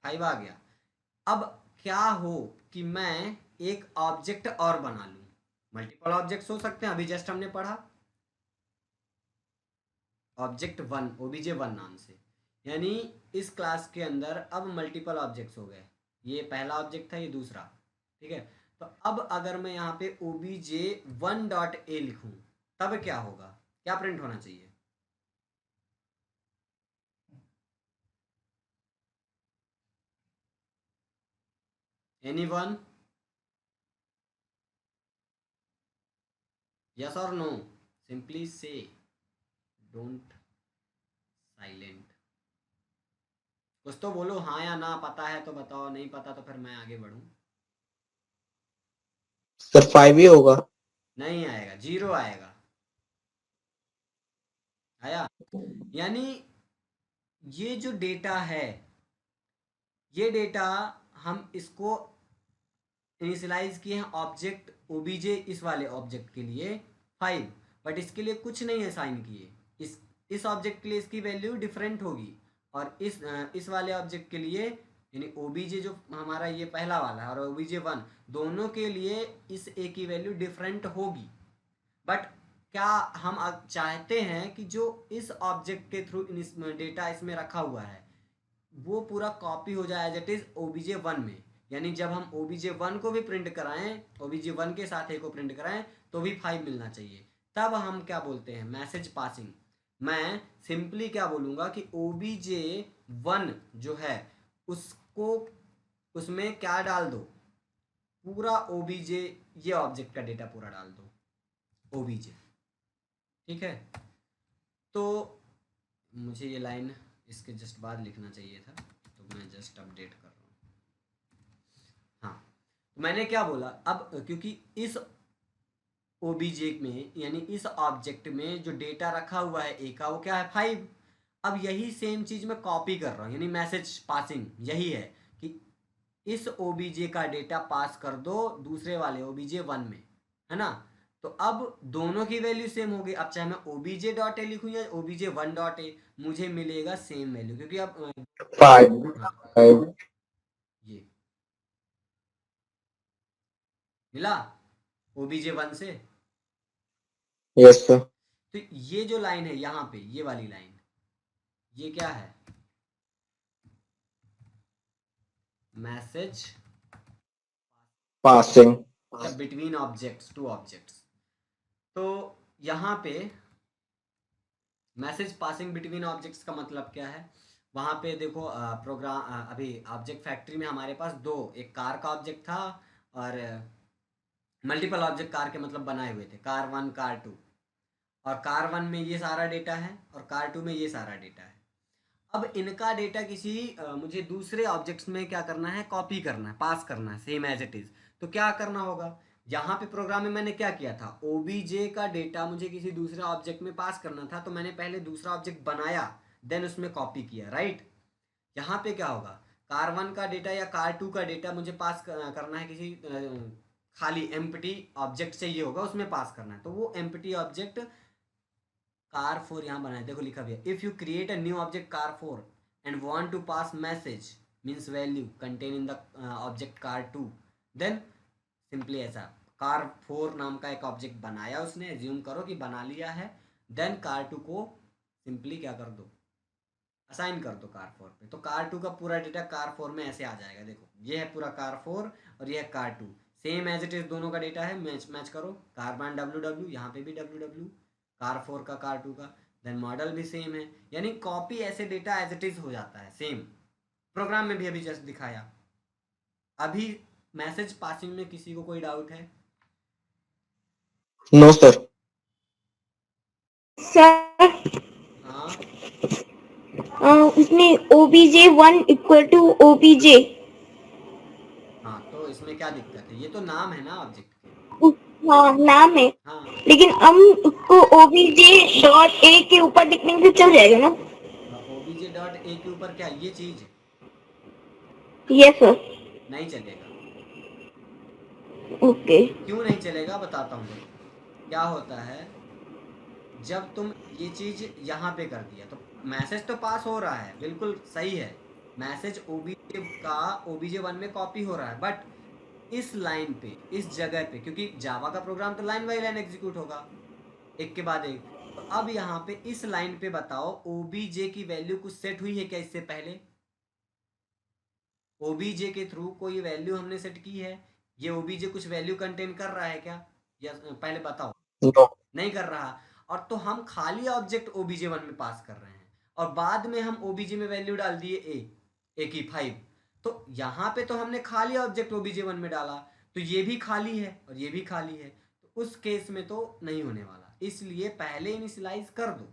5 आ गया। अब क्या हो कि मैं एक ऑब्जेक्ट और बना लूं, मल्टीपल ऑब्जेक्ट्स हो सकते हैं, अभी जस्ट हमने पढ़ा ऑब्जेक्ट 1 obj1 नाम से, यानी इस क्लास के अंदर अब मल्टीपल ऑब्जेक्ट्स हो गए। ये पहला ऑब्जेक्ट था, ये दूसरा, ठीक है। तो अब अगर मैं यहाँ पे obj1.a लिखूं, तब क्या होगा? क्या प्रिंट होना चाहिए? एनीवन? यस और नो? सिंपली से, डोंट साइलेंट। कुछ तो बोलो, हाँ या ना। पता है तो बताओ, नहीं पता तो फिर मैं आगे बढ़ूं। सर 5 ही होगा। नहीं आएगा, 0 आएगा। आया? यानी ये जो डेटा है, ये डेटा हम इसको इनिशियलाइज किए हैं ऑब्जेक्ट ओबीजे, इस वाले ऑब्जेक्ट के लिए 5, बट इसके लिए कुछ नहीं असाइन किए। इस ऑब्जेक्ट के लिए इसकी वैल्यू डिफरेंट होगी, और इस वाले ऑब्जेक्ट के लिए, यानी ओबीजे जो हमारा ये पहला वाला है और obj1, दोनों के लिए इस ए की वैल्यू डिफरेंट होगी। बट क्या हम चाहते हैं कि जो इस ऑब्जेक्ट के थ्रू डेटा इसमें रखा हुआ है वो पूरा कॉपी हो जाए एज इट इज obj1 में? यानी जब हम obj1 को भी प्रिंट कराएं, obj1 के साथ ए को प्रिंट कराएं, तो भी 5 मिलना चाहिए। तब हम क्या बोलते हैं? Message passing. मैं सिंपली क्या बोलूँगा कि obj1 जो है उसको, उसमें क्या डाल दो? पूरा obj, ये ऑब्जेक्ट का डेटा पूरा डाल दो obj, ठीक है। तो मुझे ये लाइन इसके जस्ट बाद लिखना चाहिए था, तो मैं जस्ट अपडेट कर रहा हूँ। हाँ, तो मैंने क्या बोला अब, क्योंकि इस ओबीजे में, यानी इस ऑब्जेक्ट में जो डेटा रखा हुआ है ए का, वो क्या है? 5। अब यही सेम चीज मैं कॉपी कर रहा हूँ, यानी मैसेज पासिंग यही है कि इस ओबीजे का डेटा पास कर दो दूसरे वाले obj1 में, है ना। तो अब दोनों की वैल्यू सेम होगी। अब चाहे मैं obj.a लिखूं या obj1.a, मुझे मिलेगा सेम वैल्यू, क्योंकि अब 5 हाँ, 5 ये मिला obj1 से। Yes sir. तो ये जो लाइन है यहाँ पे, ये वाली लाइन, ये क्या है? Message passing. Between objects, two objects. तो यहाँ पे मैसेज पासिंग बिटवीन ऑब्जेक्ट्स का मतलब क्या है? वहाँ पे देखो प्रोग्राम, अभी ऑब्जेक्ट फैक्ट्री में हमारे पास दो, एक कार का ऑब्जेक्ट था और मल्टीपल ऑब्जेक्ट कार के मतलब बनाए हुए थे, कार 1 कार 2, और कार 1 में ये सारा डेटा है और कार 2 में ये सारा डेटा है। अब इनका डेटा किसी मुझे दूसरे ऑब्जेक्ट्स में क्या करना है? कॉपी करना है, पास करना है सेम एज इट इज। तो क्या करना होगा? यहाँ पे प्रोग्राम में मैंने क्या किया था? obj का डेटा मुझे किसी दूसरे ऑब्जेक्ट में पास करना था, तो मैंने पहले दूसरा ऑब्जेक्ट बनाया, देन उसमें कॉपी किया, राइट। यहाँ पे क्या होगा? कार 1 का डेटा या कार 2 का डेटा मुझे पास करना है किसी खाली एम्प्टी ऑब्जेक्ट से, ये होगा उसमें पास करना है, तो वो एम्प्टी ऑब्जेक्ट कार 4 यहाँ बनाए, देखो लिखा भी है, if you create a new object car 4 and want to pass message means value contain in the object car 2, then simply ऐसा कार 4 नाम का एक ऑब्जेक्ट बनाया उसने, एज्यूम करो कि बना लिया है, देन कार 2 को सिंपली क्या कर दो? असाइन कर दो car4 पे, तो car2 का पूरा डेटा car4 में ऐसे आ जाएगा। देखो ये है पूरा car4 और ये है car2, same as it is दोनों का डेटा है, मैच करो। कार1 WW, यहाँ पे भी WW, car4 का car2 का, देन मॉडल भी सेम है, यानी कॉपी ऐसे डेटा एज इट इज हो जाता है सेम। प्रोग्राम में भी अभी जस्ट दिखाया। अभी मैसेज पासिंग में किसी को कोई डाउट है? No sir. सर हाँ उसमें OBJ1 इक्वल टू OBJ, हाँ, तो इसमें क्या दिक्कत है? ये तो नाम है ना ऑब्जेक्ट के। हाँ नाम है, हाँ लेकिन हम उसको OBJ.A के ऊपर लिखने से चल जाएगा ना? OBJ.A के ऊपर क्या ये चीज यस सर। नहीं चलेगा। ओके। क्यों नहीं चलेगा बताता हूँ। देखो क्या होता है, जब तुम ये चीज यहाँ पे कर दिया तो मैसेज तो पास हो रहा है, बिल्कुल सही है, मैसेज ओबीजे का OBJ1 में कॉपी हो रहा है, बट इस लाइन पे, इस जगह पे, क्योंकि जावा का प्रोग्राम तो लाइन बाई लाइन एग्जीक्यूट होगा एक के बाद एक। तो अब यहाँ पे इस लाइन पे बताओ ओबीजे की वैल्यू कुछ सेट हुई है क्या इससे पहले? ओबीजे के थ्रू कोई वैल्यू हमने सेट की है? ये ओबीजे कुछ वैल्यू कंटेन कर रहा है क्या? या पहले बताओ। नो। नहीं कर रहा। और तो हम खाली ऑब्जेक्ट OBJ1 में पास कर रहे हैं और बाद में हम OBJ में वैल्यू डाल दिए ए की 5। तो यहाँ पे तो हमने खाली ऑब्जेक्ट OBJ1 में डाला, तो ये भी खाली है और ये भी खाली है, तो उस केस में तो नहीं होने वाला, इसलिए पहले इनिशियलाइज कर दो,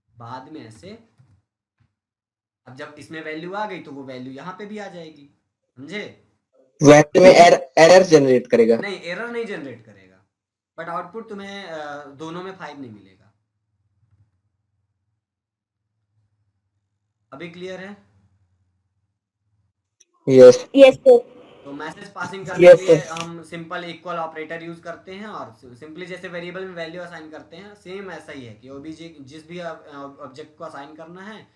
बाद में ऐसे। अब जब इसमें वैल्यू आ गई तो वो वैल्यू यहाँ पे भी आ जाएगी, समझे? वैसे में एरर जनरेट करेगा। नहीं, एरर नहीं जनरेट करेगा, बट आउटपुट तुम्हें दोनों में 5 नहीं मिलेगा। अभी क्लियर है? यस। Yes sir. तो मैसेज पासिंग करने के यस लिए सर। हम सिंपल इक्वल ऑपरेटर यूज करते हैं और सिंपली जैसे वेरिएबल में वैल्यू असाइन करते हैं, सेम ऐसा ही है कि ओबीजे जिस भी ऑब्जेक्ट को असाइन करना है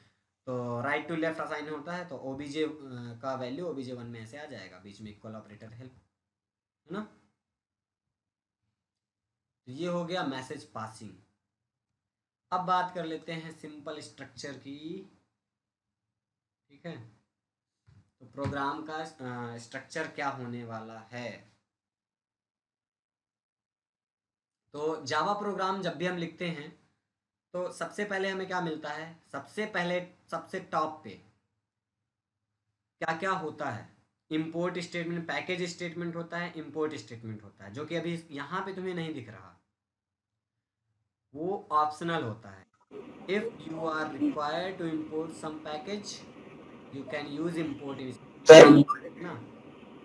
तो राइट टू लेफ्ट असाइन होता है, तो ओबीजे का वैल्यू OBJ1 में ऐसे आ जाएगा, बीच में इक्वल ऑपरेटर हेल्प, है ना? तो ये हो गया मैसेज पासिंग। अब बात कर लेते हैं सिंपल स्ट्रक्चर की, ठीक है? तो प्रोग्राम का स्ट्रक्चर क्या होने वाला है। तो जावा प्रोग्राम जब भी हम लिखते हैं तो सबसे पहले हमें क्या मिलता है? सबसे पहले सबसे टॉप पे क्या क्या होता है? इंपोर्ट स्टेटमेंट, पैकेज स्टेटमेंट होता है, इंपोर्ट स्टेटमेंट होता है, जो कि अभी यहाँ पे तुम्हें नहीं दिख रहा, वो ऑप्शनल होता है। If you are required to import some package you can use import sir ना।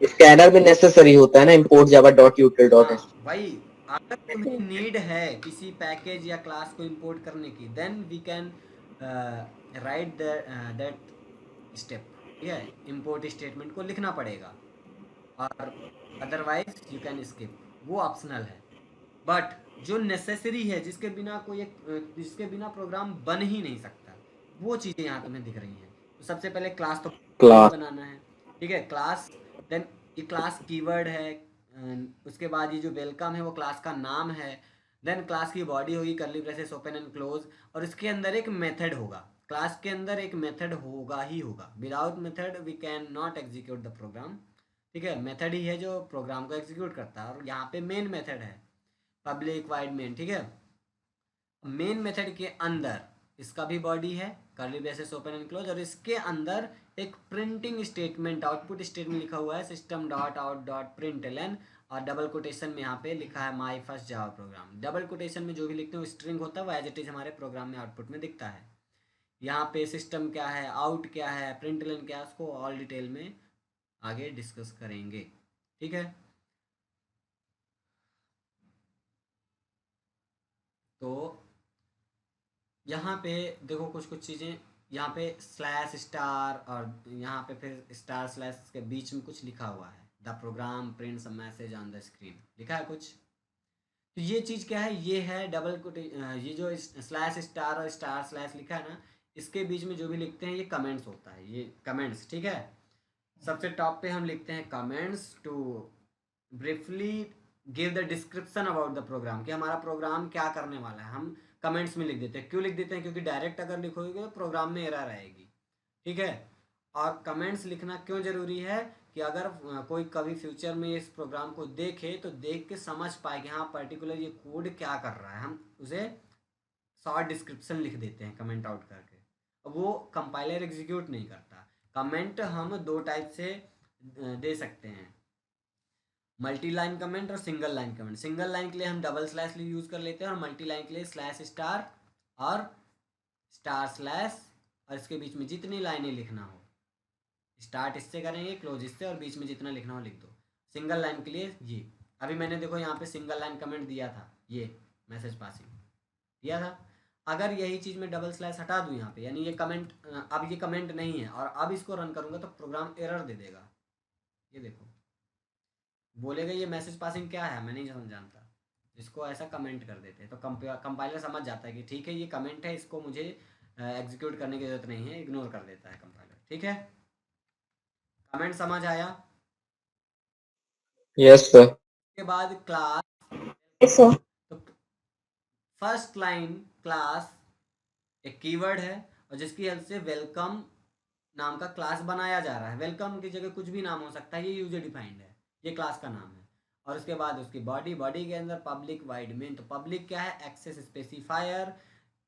स्कैनर में नेसेसरी होता है ना import java dot util dot हाँ s। भाई, अगर तुम्हें नीड है किसी पैकेज या क्लास को इंपोर्ट करने की, then we can write that step, ठीक है? इंपोर्ट स्टेटमेंट को लिखना पड़ेगा, और अदरवाइज यू कैन स्किप, वो ऑप्शनल है। बट जो नेसेसरी है, जिसके बिना कोई एक जिसके बिना प्रोग्राम बन ही नहीं सकता, वो चीज़ें यहाँ तुम्हें दिख रही हैं। तो सबसे पहले क्लास तो क्लास। बनाना है, ठीक है? क्लास, देन ये क्लास कीवर्ड है, उसके बाद ये जो वेलकम है वो क्लास का नाम है, देन क्लास की बॉडी होगी curly braces open and close, और इसके अंदर एक मेथड होगा। क्लास के अंदर एक मेथड होगा ही होगा, without method we can not execute the program, ठीक है? मेथड ही है जो प्रोग्राम को एग्जीक्यूट करता है, और यहाँ पे मेन मेथड है, पब्लिक वाइड मेन, ठीक है? मेन मेथड के अंदर इसका भी बॉडी है curly braces open and close, और इसके अंदर एक प्रिंटिंग स्टेटमेंट, आउटपुट स्टेटमेंट लिखा हुआ है, system dot out dot println, और डबल कोटेशन में यहाँ पे लिखा है my first Java program. Double quotation में जो भी लिखते हैं वो स्ट्रिंग होता है, वो एज इट इज हमारे प्रोग्राम में आउटपुट में दिखता है। यहाँ पे सिस्टम क्या है, आउट क्या है, प्रिंटलन क्या है, उसको ऑल डिटेल में आगे डिस्कस करेंगे, ठीक है? तो यहाँ पे देखो कुछ कुछ चीज़ें, यहाँ पे स्लैश स्टार और यहाँ पे फिर स्टार स्लैश के बीच में कुछ लिखा हुआ है, the program prints a message on the screen, लिखा है कुछ। तो ये चीज़ क्या है? ये है डबल कोटे, ये जो स्लैश स्टार और स्टार स्लैश लिखा है ना, इसके बीच में जो भी लिखते हैं ये कमेंट्स होता है, ये कमेंट्स, ठीक है? सबसे टॉप पे हम लिखते हैं comments to briefly give the description about the program, कि हमारा प्रोग्राम क्या करने वाला है। हम कमेंट्स में लिख देते हैं। क्यों लिख देते हैं? क्योंकि डायरेक्ट अगर लिखोगे तो प्रोग्राम में एरर आएगी, ठीक है। और कमेंट्स लिखना क्यों ज़रूरी है कि अगर कोई कभी फ्यूचर में इस प्रोग्राम को देखे तो देख के समझ पाए कि हाँ पर्टिकुलर ये कोड क्या कर रहा है, हम उसे शॉर्ट डिस्क्रिप्शन लिख देते हैं कमेंट आउट करके। अब वो कंपाइलर एग्जीक्यूट नहीं करता। कमेंट हम दो टाइप से दे सकते हैं, मल्टी लाइन कमेंट और single line comment. Single line के लिए हम डबल स्लैश यूज़ कर लेते हैं और मल्टी लाइन के लिए स्लैश स्टार और स्टार स्लैश और इसके बीच में जितनी लाइनें लिखना हो, स्टार्ट इससे करेंगे, क्लोज इससे, और बीच में जितना लिखना हो लिख दो। सिंगल लाइन के लिए ये अभी मैंने देखो यहाँ पे सिंगल लाइन कमेंट दिया था, ये मैसेज पासिंग दिया था। अगर यही चीज़ मैं डबल स्लैश हटा दूँ यहाँ पे, यानी ये कमेंट अब ये कमेंट नहीं है और अब इसको रन करूँगा तो प्रोग्राम एरर दे देगा। ये देखो बोलेगा ये मैसेज पासिंग क्या है, मैं नहीं समझ जानता, इसको ऐसा कमेंट कर देते हैं। तो कंपाइलर समझ जाता है कि ठीक है ये कमेंट है, इसको मुझे एग्जीक्यूट करने की ज़रूरत नहीं है, इग्नोर कर देता है कंपाइलर, ठीक है। कमेंट समझ आया? Yes sir. के बाद क्लास, यस सर। तो फर्स्ट लाइन क्लास एक कीवर्ड है और जिसकी हेल्प से वेलकम नाम का क्लास बनाया जा रहा है। वेलकम की जगह कुछ भी नाम हो सकता है, ये यूजर डिफाइंड है, ये क्लास का नाम है। और उसके बाद उसकी बॉडी, बॉडी के अंदर पब्लिक वाइड मेन। तो पब्लिक क्या है? एक्सेस स्पेसिफायर,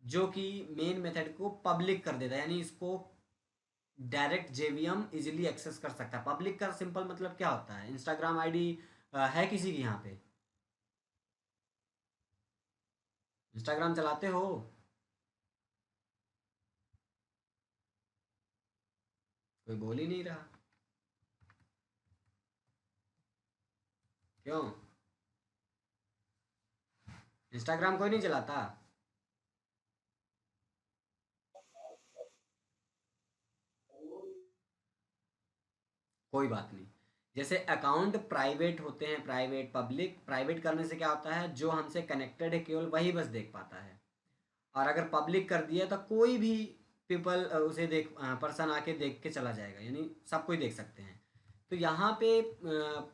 जो कि मेन मेथड को पब्लिक कर देता है, यानी इसको डायरेक्ट जेवीएम इजीली एक्सेस कर सकता है। पब्लिक का सिंपल मतलब क्या होता है? इंस्टाग्राम आईडी है किसी की यहाँ पे? इंस्टाग्राम चलाते हो? कोई बोल ही नहीं रहा, क्यों? इंस्टाग्राम कोई नहीं चलाता? कोई बात नहीं। जैसे अकाउंट प्राइवेट होते हैं, प्राइवेट पब्लिक, प्राइवेट करने से क्या होता है? जो हमसे कनेक्टेड है केवल वही बस देख पाता है। और अगर पब्लिक कर दिया तो कोई भी पीपल उसे देख पर्सन आके देख के चला जाएगा, यानी सब कोई देख सकते हैं। तो यहाँ पे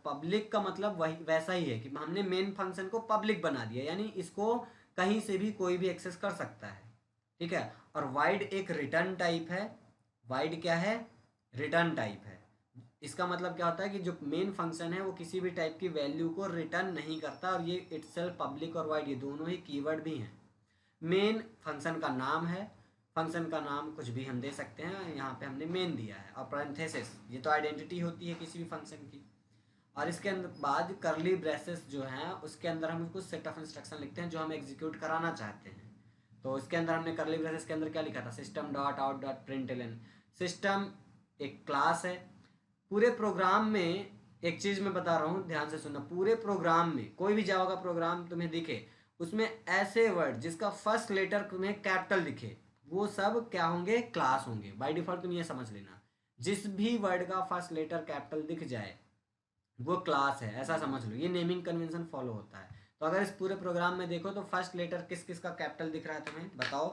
पब्लिक का मतलब वही वैसा ही है कि हमने मेन फंक्शन को पब्लिक बना दिया, यानी इसको कहीं से भी कोई भी एक्सेस कर सकता है, ठीक है। और वाइड एक रिटर्न टाइप है। वाइड क्या है? रिटर्न टाइप है। इसका मतलब क्या होता है कि जो मेन फंक्शन है वो किसी भी टाइप की वैल्यू को रिटर्न नहीं करता। और ये इटसेल्फ पब्लिक और वाइड ये दोनों ही कीवर्ड भी हैं। मेन फंक्शन का नाम है, फंक्शन का नाम कुछ भी हम दे सकते हैं, यहाँ पे हमने मेन दिया है। और पैरेंथेसिस ये तो आइडेंटिटी होती है किसी भी फंक्शन की। और इसके अंदर बाद करली ब्रेसेस जो हैं उसके अंदर हम कुछ सेट ऑफ इंस्ट्रक्शन लिखते हैं जो हम एग्जीक्यूट कराना चाहते हैं। तो इसके अंदर हमने करली ब्रेसेस के अंदर क्या लिखा था? System dot out dot println. System एक क्लास है। पूरे प्रोग्राम में एक चीज़ मैं बता रहा हूँ, ध्यान से सुनना। पूरे प्रोग्राम में कोई भी जावा का प्रोग्राम तुम्हें दिखे, उसमें ऐसे वर्ड जिसका फर्स्ट लेटर तुम्हें कैपिटल दिखे, वो सब क्या होंगे? क्लास होंगे। बाय डिफॉल्ट तुम ये समझ लेना, जिस भी वर्ड का फर्स्ट लेटर कैपिटल दिख जाए वो क्लास है, ऐसा समझ लो। ये नेमिंग कन्वेंशन फॉलो होता है। तो अगर इस पूरे प्रोग्राम में देखो तो फर्स्ट लेटर किस किस का कैपिटल दिख रहा है तुम्हें बताओ?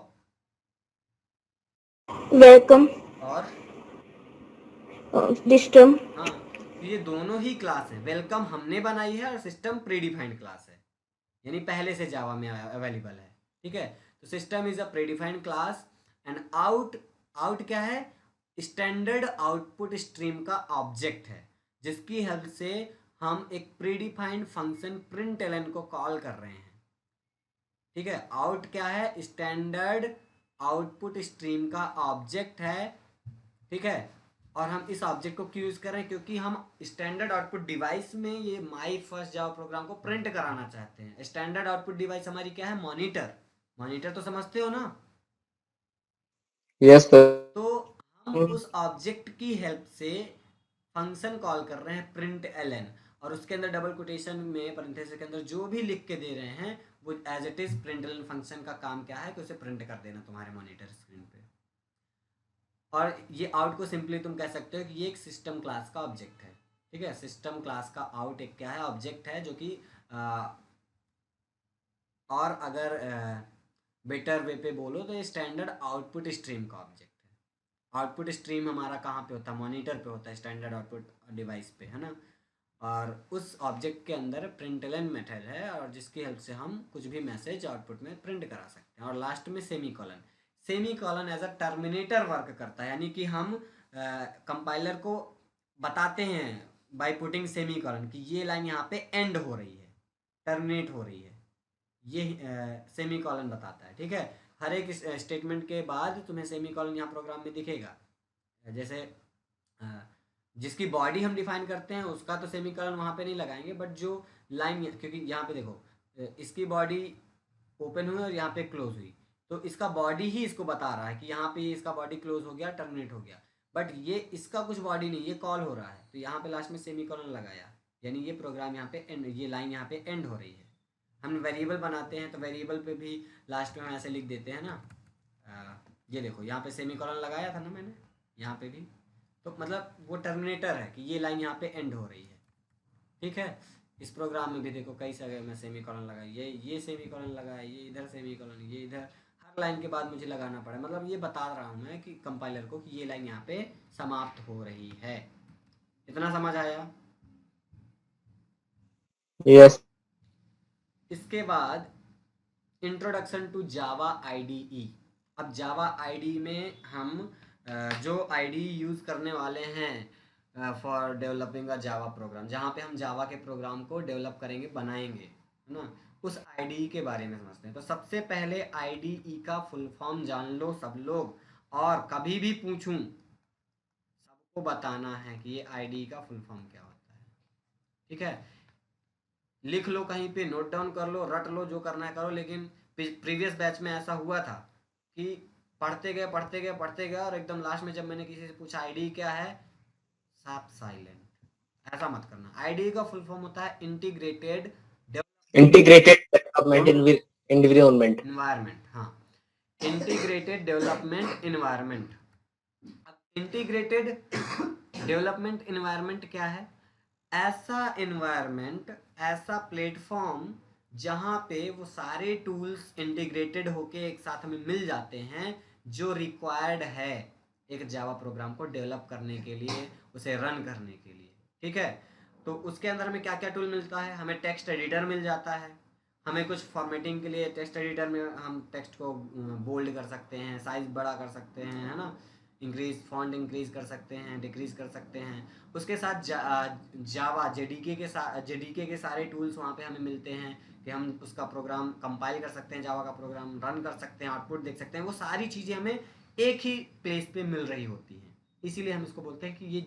वेलकम और सिस्टम। हाँ, तो ये दोनों ही क्लास है। वेलकम हमने बनाई है और सिस्टम प्रीडिफाइंड क्लास है, यानी पहले से जावा में अवेलेबल है, ठीक है। तो system is a predefined class. And out, out क्या है? स्टैंडर्ड आउटपुट स्ट्रीम का ऑब्जेक्ट है, जिसकी हेल्प से हम एक प्रीडिफाइंड फंक्शन प्रिंटलन को कॉल कर रहे हैं, ठीक है। आउट क्या है? स्टैंडर्ड आउटपुट स्ट्रीम का ऑब्जेक्ट है, ठीक है। और हम इस ऑब्जेक्ट को क्यों यूज कर रहे हैं? क्योंकि हम स्टैंडर्ड आउटपुट डिवाइस में ये माई फर्स्ट जावा प्रोग्राम को प्रिंट कराना चाहते हैं। स्टैंडर्ड आउटपुट डिवाइस हमारी क्या है? मॉनिटर। मॉनिटर तो समझते हो ना? Yes sir. तो हम उस ऑब्जेक्ट की हेल्प से फंक्शन कॉल कर रहे हैं प्रिंट एलन, और उसके अंदर डबल कोटेशन में पैरेंथेसिस के अंदर जो भी लिख के दे रहे हैं वो as it is println function का काम क्या है कि उसे प्रिंट कर देना तुम्हारे मॉनिटर स्क्रीन पे। और ये आउट को सिंपली तुम कह सकते हो कि ये एक सिस्टम क्लास का ऑब्जेक्ट है, ठीक है। सिस्टम क्लास का आउट एक क्या है? ऑब्जेक्ट है, जो कि और अगर बेटर वे पे बोलो तो ये स्टैंडर्ड आउटपुट स्ट्रीम का ऑब्जेक्ट है। आउटपुट स्ट्रीम हमारा कहाँ पे होता है? मॉनिटर पे होता है, स्टैंडर्ड आउटपुट डिवाइस पे, है ना। और उस ऑब्जेक्ट के अंदर प्रिंटलन मेथड है और जिसकी हेल्प से हम कुछ भी मैसेज आउटपुट में प्रिंट करा सकते हैं। और लास्ट में semicolon as a terminator work करता है, यानी कि हम कंपाइलर को बताते हैं बाय पुटिंग सेमी कॉलन कि ये लाइन यहाँ पे एंड हो रही है, टर्मिनेट हो रही है, ये सेमी कॉलन बताता है। ठीक है, हर एक स्टेटमेंट के बाद तुम्हें सेमी कॉलन यहाँ प्रोग्राम में दिखेगा। जैसे जिसकी बॉडी हम डिफाइन करते हैं उसका तो सेमी कॉलन वहाँ पे नहीं लगाएंगे, बट जो लाइन, क्योंकि यहाँ पे देखो इसकी बॉडी ओपन हुई और यहाँ पे क्लोज हुई, तो इसका बॉडी ही इसको बता रहा है कि यहाँ पे इसका बॉडी क्लोज हो गया, टर्मिनेट हो गया, बट ये इसका कुछ बॉडी नहीं, ये कॉल हो रहा है, तो यहाँ पे लास्ट में सेमी कॉलन लगाया, यानी ये प्रोग्राम यहाँ पे एंड, ये लाइन यहाँ पे एंड हो रही है। हम वेरिएबल बनाते हैं तो वेरिएबल पे भी लास्ट में हम ऐसे लिख देते हैं ना, ये देखो यहाँ पे सेमी कॉलन लगाया था ना मैंने यहाँ पे भी, तो मतलब वो टर्मिनेटर है कि ये लाइन यहाँ पे एंड हो रही है। ठीक है, इस प्रोग्राम में भी देखो कई सारे मैं सेमी कॉलन लगाई, ये सेमी कॉलन लगाया, ये इधर सेमी कॉलन, ये इधर, हर लाइन के बाद मुझे लगाना पड़ा। मतलब ये बता रहा हूँ मैं कि कंपाइलर को कि ये लाइन यहाँ पे समाप्त हो रही है। इतना समझ आया? यस। इसके बाद इंट्रोडक्शन टू जावा आईडीई। अब जावा आईडी में हम जो आईडी यूज़ करने वाले हैं for developing a Java program, जहाँ पे हम जावा के प्रोग्राम को डेवलप करेंगे, बनाएंगे, है ना, उस आईडी के बारे में समझते हैं। तो सबसे पहले आईडीई का फुल फॉर्म जान लो सब लोग, और कभी भी पूछूं सबको बताना है कि ये आईडीई का फुल फॉर्म क्या होता है। ठीक है, लिख लो कहीं पे, नोट डाउन कर लो, रट लो, जो करना है करो। लेकिन प्रीवियस बैच में ऐसा हुआ था कि पढ़ते गए और एकदम लास्ट में जब मैंने किसी से पूछा आईडी क्या है, साफ साइलेंट। ऐसा मत करना। आईडी का फुल फॉर्म होता है इंटीग्रेटेड डेवलपमेंट एनवायरनमेंट। हाँ, integrated development environment. Integrated development environment क्या है? ऐसा इन्वायरमेंट, ऐसा प्लेटफॉर्म जहाँ पे वो सारे टूल्स इंटीग्रेटेड होके एक साथ में मिल जाते हैं जो रिक्वायर्ड है एक जावा प्रोग्राम को डेवलप करने के लिए, उसे रन करने के लिए। ठीक है, तो उसके अंदर हमें क्या क्या टूल मिलता है? हमें टेक्स्ट एडिटर मिल जाता है, हमें कुछ फॉर्मेटिंग के लिए टेक्स्ट एडिटर में हम टेक्स्ट को बोल्ड कर सकते हैं, साइज बड़ा कर सकते हैं, है ना, फॉन्ट इंक्रीज कर सकते हैं, डिक्रीज कर सकते हैं। उसके साथ जावा जेडीके के सारे टूल्स वहाँ पे हमें मिलते हैं कि हम उसका प्रोग्राम कंपाइल कर सकते हैं, जावा का प्रोग्राम रन कर सकते हैं, आउटपुट देख सकते हैं। वो सारी चीज़ें हमें एक ही प्लेस पे मिल रही होती हैं, इसीलिए हम इसको बोलते हैं कि ये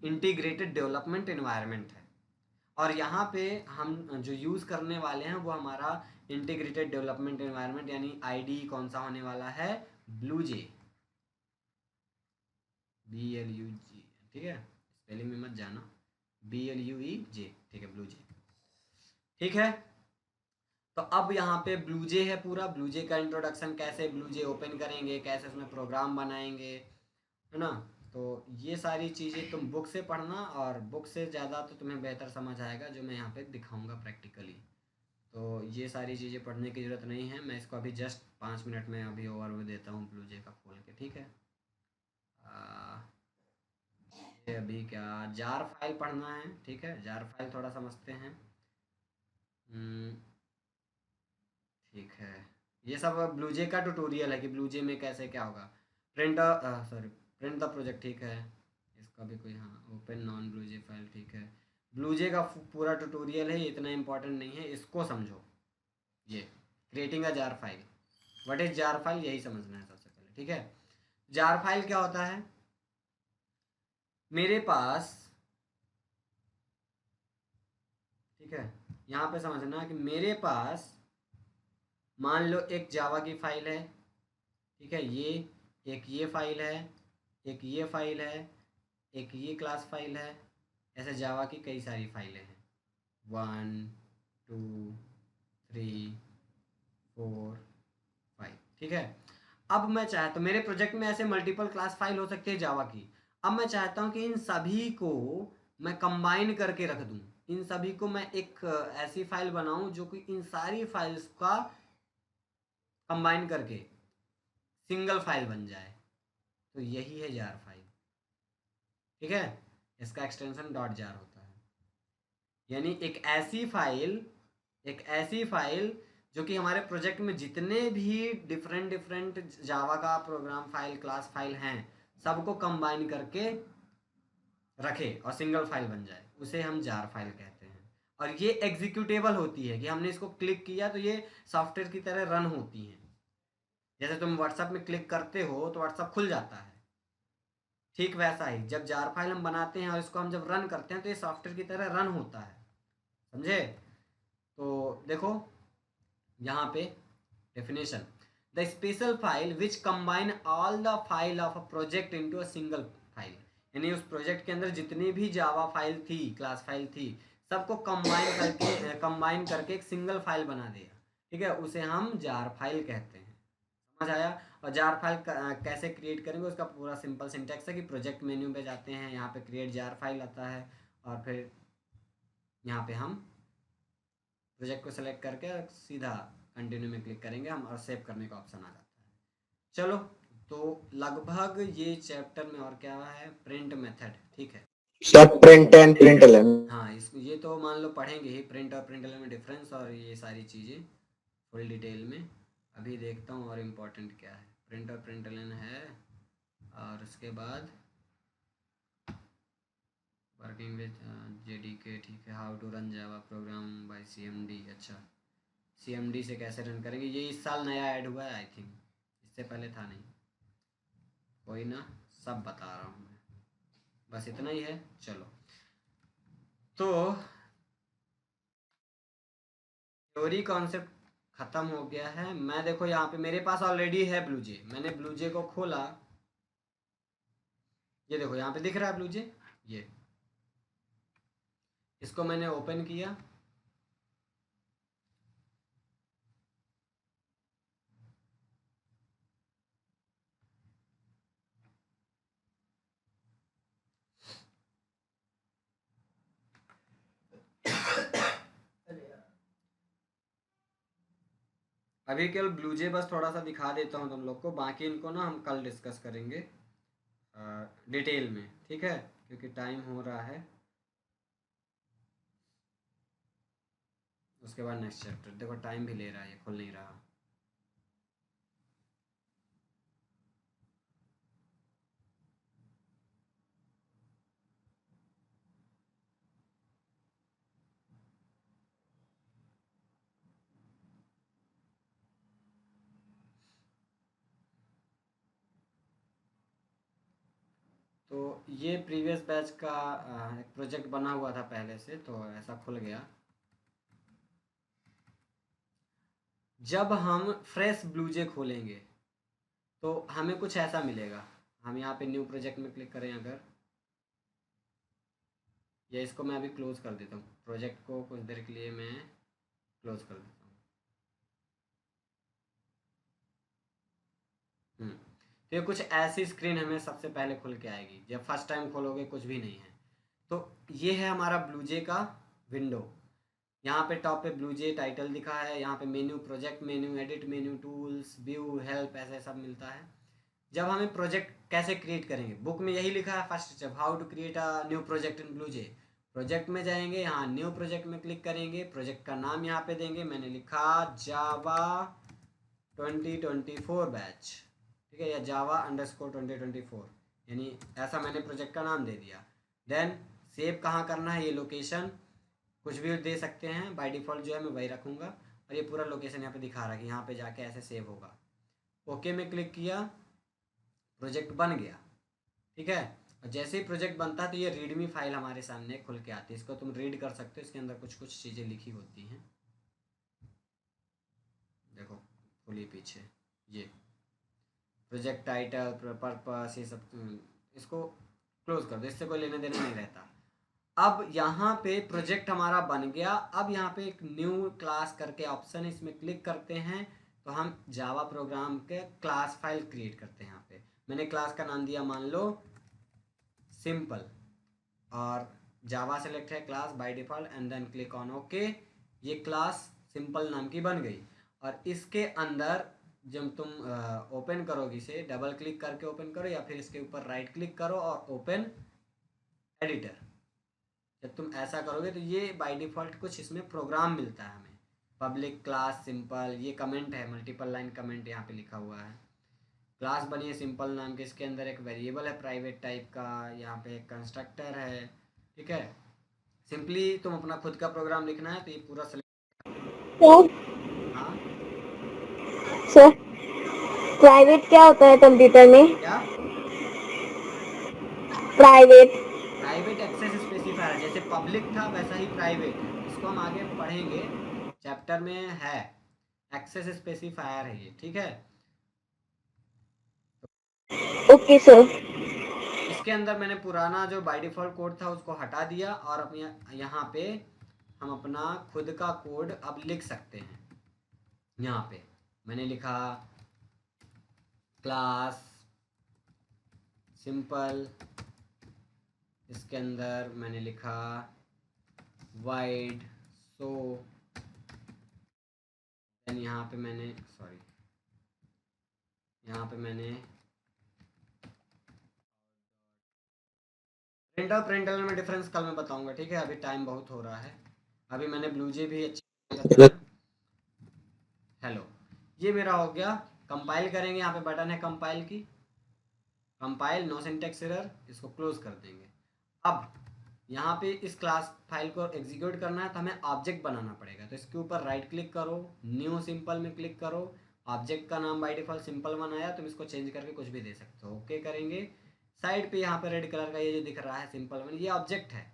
इंटीग्रेटेड डेवलपमेंट एनवायरनमेंट है। और यहाँ पे हम जो यूज़ करने वाले हैं वो हमारा इंटीग्रेटेड डेवलपमेंट एनवायरनमेंट यानी आईडी कौन सा होने वाला है? BlueJ, BLUG। ठीक है, स्पेलिंग में मत जाना, BLUEJ। ठीक है, ब्लूजे। ठीक है, तो अब यहाँ पे ब्लूजे है पूरा। ब्लूजे का इंट्रोडक्शन, कैसे ब्लूजे ओपन करेंगे, कैसे उसमें प्रोग्राम बनाएंगे, है ना, तो ये सारी चीज़ें तुम बुक से पढ़ना, और बुक से ज़्यादा तो तुम्हें बेहतर समझ आएगा जो मैं यहाँ पे दिखाऊंगा प्रैक्टिकली। तो ये सारी चीज़ें पढ़ने की ज़रूरत नहीं है, मैं इसको अभी जस्ट 5 मिनट में अभी ओवरव्यू देता हूँ ब्लूजे का खोल के। ठीक है, ये अभी क्या जार फाइल पढ़ना है। ठीक है, जार फाइल थोड़ा समझते हैं। ठीक है, ये सब ब्लूजे का ट्यूटोरियल है कि ब्लूजे में कैसे क्या होगा। Print the project. ठीक है, इसका भी कोई, हाँ, ओपन नॉन ब्लूजे फाइल। ठीक है, ब्लूजे का पूरा ट्यूटोरियल है, इतना इंपॉर्टेंट नहीं है, इसको समझो। ये creating a jar file, what is jar file, यही समझना है सबसे पहले। ठीक है, जार फाइल क्या होता है? मेरे पास, ठीक है, यहाँ पे समझना कि मेरे पास मान लो एक जावा की फाइल है। ठीक है, ये फाइल है, एक ये फाइल है, एक ये क्लास फाइल है। ऐसे जावा की कई सारी फाइलें हैं, 1 2 3 4 5। ठीक है, अब मैं चाहता हूँ, मेरे प्रोजेक्ट में ऐसे मल्टीपल क्लास फाइल हो सकती है जावा की। अब मैं चाहता हूँ कि इन सभी को मैं कंबाइन करके रख दूँ, इन सभी को मैं एक ऐसी फाइल बनाऊँ जो कि इन सारी फाइल्स का कंबाइन करके सिंगल फाइल बन जाए। तो यही है जार फाइल। ठीक है, इसका एक्सटेंशन डॉट जार होता है। यानी एक ऐसी फाइल जो कि हमारे प्रोजेक्ट में जितने भी डिफरेंट जावा का प्रोग्राम फाइल, क्लास फाइल हैं, सबको कंबाइन करके रखे और सिंगल फाइल बन जाए, उसे हम जार फाइल कहते हैं। और ये एग्जीक्यूटेबल होती है कि हमने इसको क्लिक किया तो ये सॉफ्टवेयर की तरह रन होती हैं। जैसे तुम व्हाट्सएप में क्लिक करते हो तो व्हाट्सएप खुल जाता है, ठीक वैसा ही जब जार फाइल हम बनाते हैं और इसको हम जब रन करते हैं तो ये सॉफ्टवेयर की तरह रन होता है, समझे? तो देखो यहाँ पे definition, the special file which combine all the file of a project into a single file. यानी उस प्रोजेक्ट के अंदर जितनी भी जावा फाइल थी, क्लास फाइल थी, सबको कंबाइन करके एक सिंगल फाइल बना दिया, ठीक है, उसे हम जार फाइल कहते हैं। समझ आया? और जार फाइल कैसे क्रिएट करेंगे उसका पूरा सिंपल सिंटेक्स है कि प्रोजेक्ट मेन्यू पे जाते हैं, यहाँ पे क्रिएट जार फाइल आता है और फिर यहाँ पे हम प्रोजेक्ट को सेलेक्ट करके सीधा कंटिन्यू में क्लिक करेंगे हम और सेव करने का ऑप्शन आ जाता है। चलो, तो लगभग ये चैप्टर में और क्या है, प्रिंट मेथड, ठीक है सर प्रिंट एंड प्रिंटलन। हाँ, ये तो मान लो पढ़ेंगे ही, प्रिंट और प्रिंटलन में डिफरेंस और ये सारी चीज़ें फुल डिटेल में। अभी देखता हूँ और इम्पोर्टेंट क्या है। प्रिंट और प्रिंटलन है और उसके बाद वर्किंग विद जेडीके, ठीक है, how to run Java program by CMD. अच्छा, सीएमडी से कैसे रन करेंगे, ये इस साल नया ऐड हुआ है आई थिंक, इससे पहले था नहीं। कोई ना, सब बता रहा हूँ मैं, बस इतना ही है। चलो, तो थ्योरी कॉन्सेप्ट ख़त्म हो गया है। मैं देखो यहाँ पे मेरे पास ऑलरेडी है ब्लूजे, मैंने ब्लूजे को खोला, ये देखो यहाँ पे दिख रहा है ब्लूजे, ये इसको मैंने ओपन किया, अभी केवल ब्लूजे बस थोड़ा सा दिखा देता हूँ तुम लोग को, बाकी इनको ना हम कल डिस्कस करेंगे डिटेल में, ठीक है, क्योंकि टाइम हो रहा है। उसके बाद नेक्स्ट चैप्टर, देखो टाइम भी ले रहा है, ये खुल नहीं रहा। तो ये प्रीवियस बैच का एक प्रोजेक्ट बना हुआ था पहले से, तो ऐसा खुल गया। जब हम फ्रेश ब्लूजे खोलेंगे तो हमें कुछ ऐसा मिलेगा। हम यहाँ पे न्यू प्रोजेक्ट में क्लिक करें अगर, या इसको मैं अभी क्लोज कर देता हूँ, प्रोजेक्ट को कुछ देर के लिए मैं क्लोज कर देता हूँ। तो ये कुछ ऐसी स्क्रीन हमें सबसे पहले खुल के आएगी जब फर्स्ट टाइम खोलोगे, कुछ भी नहीं है। तो ये है हमारा ब्लूजे का विंडो। यहाँ पे टॉप पे ब्लूजे टाइटल दिखा है, यहाँ पे menu, project menu, edit menu, tools, view, help, ऐसे सब मिलता है। जब हमें प्रोजेक्ट कैसे क्रिएट करेंगे, बुक में यही लिखा है first step, how to create a new project in BlueJ. Project में जाएंगे, यहाँ न्यू प्रोजेक्ट में क्लिक करेंगे, प्रोजेक्ट का नाम यहाँ पे देंगे, मैंने लिखा जावा 2024 बैच, ठीक है, या जावा अंडरस्कोर 2024, यानी ऐसा मैंने प्रोजेक्ट का नाम दे दिया। देन सेव कहाँ करना है, ये लोकेशन कुछ भी दे सकते हैं, बाय डिफ़ॉल्ट जो है मैं वही रखूँगा। और ये पूरा लोकेशन यहाँ पे दिखा रहा है कि यहाँ पे जाके ऐसे सेव होगा। ओके में क्लिक किया, प्रोजेक्ट बन गया, ठीक है। और जैसे ही प्रोजेक्ट बनता है तो ये रीडमी फाइल हमारे सामने खुल के आती है, इसको तुम रीड कर सकते हो, इसके अंदर कुछ कुछ चीज़ें लिखी होती हैं, देखो खुली पीछे, ये प्रोजेक्ट टाइटल, पर्पस, ये सब, इसको क्लोज कर दो, इससे कोई लेना देना नहीं रहता। अब यहाँ पे प्रोजेक्ट हमारा बन गया। अब यहाँ पे एक न्यू क्लास करके ऑप्शन है, इसमें क्लिक करते हैं तो हम जावा प्रोग्राम के क्लास फाइल क्रिएट करते हैं। यहाँ पे मैंने क्लास का नाम दिया मान लो सिंपल, और जावा सेलेक्ट है class by default, and then click on okay. ये क्लास सिंपल नाम की बन गई। और इसके अंदर जब तुम ओपन करोगे, इसे डबल क्लिक करके ओपन करो या फिर इसके ऊपर राइट क्लिक करो और ओपन एडिटर, जब तुम ऐसा करोगे तो ये बाय डिफ़ॉल्ट कुछ इसमें प्रोग्राम मिलता है हमें, पब्लिक क्लास सिंपल, ये कमेंट है, मल्टीपल लाइन कमेंट यहाँ पे लिखा हुआ है। क्लास बनी है सिंपल नाम के, इसके अंदर एक वेरिएबल है प्राइवेट टाइप का, यहाँ पे एक कंस्ट्रक्टर है, ठीक है। सिंपली तुम अपना खुद का प्रोग्राम लिखना है तो ये पूरा सर हाँ सर प्राइवेट क्या होता है कंप्यूटर में? क्या? प्राइवेट प्राइवेट एक्सेस स्पेसिफायर, जैसे पब्लिक था वैसा ही प्राइवेट है, इसको हम आगे पढ़ेंगे, चैप्टर में है, एक्सेस स्पेसिफायर है ये, ठीक है। Okay sir. इसके अंदर मैंने पुराना जो बाय डिफ़ॉल्ट कोड था उसको हटा दिया और अपने यहाँ पे हम अपना खुद का कोड अब लिख सकते हैं। यहाँ पे मैंने लिखा क्लास सिंपल, इसके अंदर मैंने लिखा वाइड सो, यहाँ पे मैंने यहाँ पे मैंने प्रिंटर में डिफरेंस कल मैं बताऊंगा, ठीक है। अभी टाइम बहुत हो रहा है, अभी मैंने ब्लूजे भी अच्छी हेलो, ये मेरा हो गया। कंपाइल करेंगे, यहाँ पे बटन है कंपाइल की, कंपाइल, नो सिंटैक्स एरर, इसको क्लोज कर देंगे। अब यहाँ पे इस क्लास फाइल को एग्जीक्यूट करना है तो हमें ऑब्जेक्ट बनाना पड़ेगा, तो इसके ऊपर राइट क्लिक करो, न्यू सिंपल में क्लिक करो, ऑब्जेक्ट का नाम बाय डिफ़ॉल्ट सिंपल बनाया, तुम इसको चेंज करके कुछ भी दे सकते हो, ओके करेंगे। साइड पे यहाँ पे रेड कलर का ये जो दिख रहा है सिंपल वन, ये ऑब्जेक्ट है,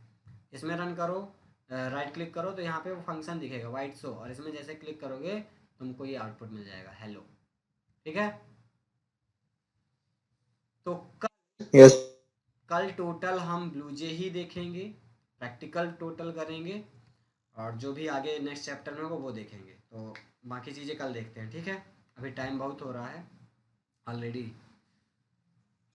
इसमें रन करो, राइट क्लिक करो तो यहाँ पे वो फंक्शन दिखेगा वाइट शो, और इसमें जैसे क्लिक करोगे तुमको ये आउटपुट मिल जाएगा हेलो, ठीक है। तो यस कल टोटल हम ब्लूजे ही देखेंगे, प्रैक्टिकल टोटल करेंगे, और जो भी आगे नेक्स्ट चैप्टर में होगा वो देखेंगे, तो बाकी चीज़ें कल देखते हैं, ठीक है। अभी टाइम बहुत हो रहा है ऑलरेडी।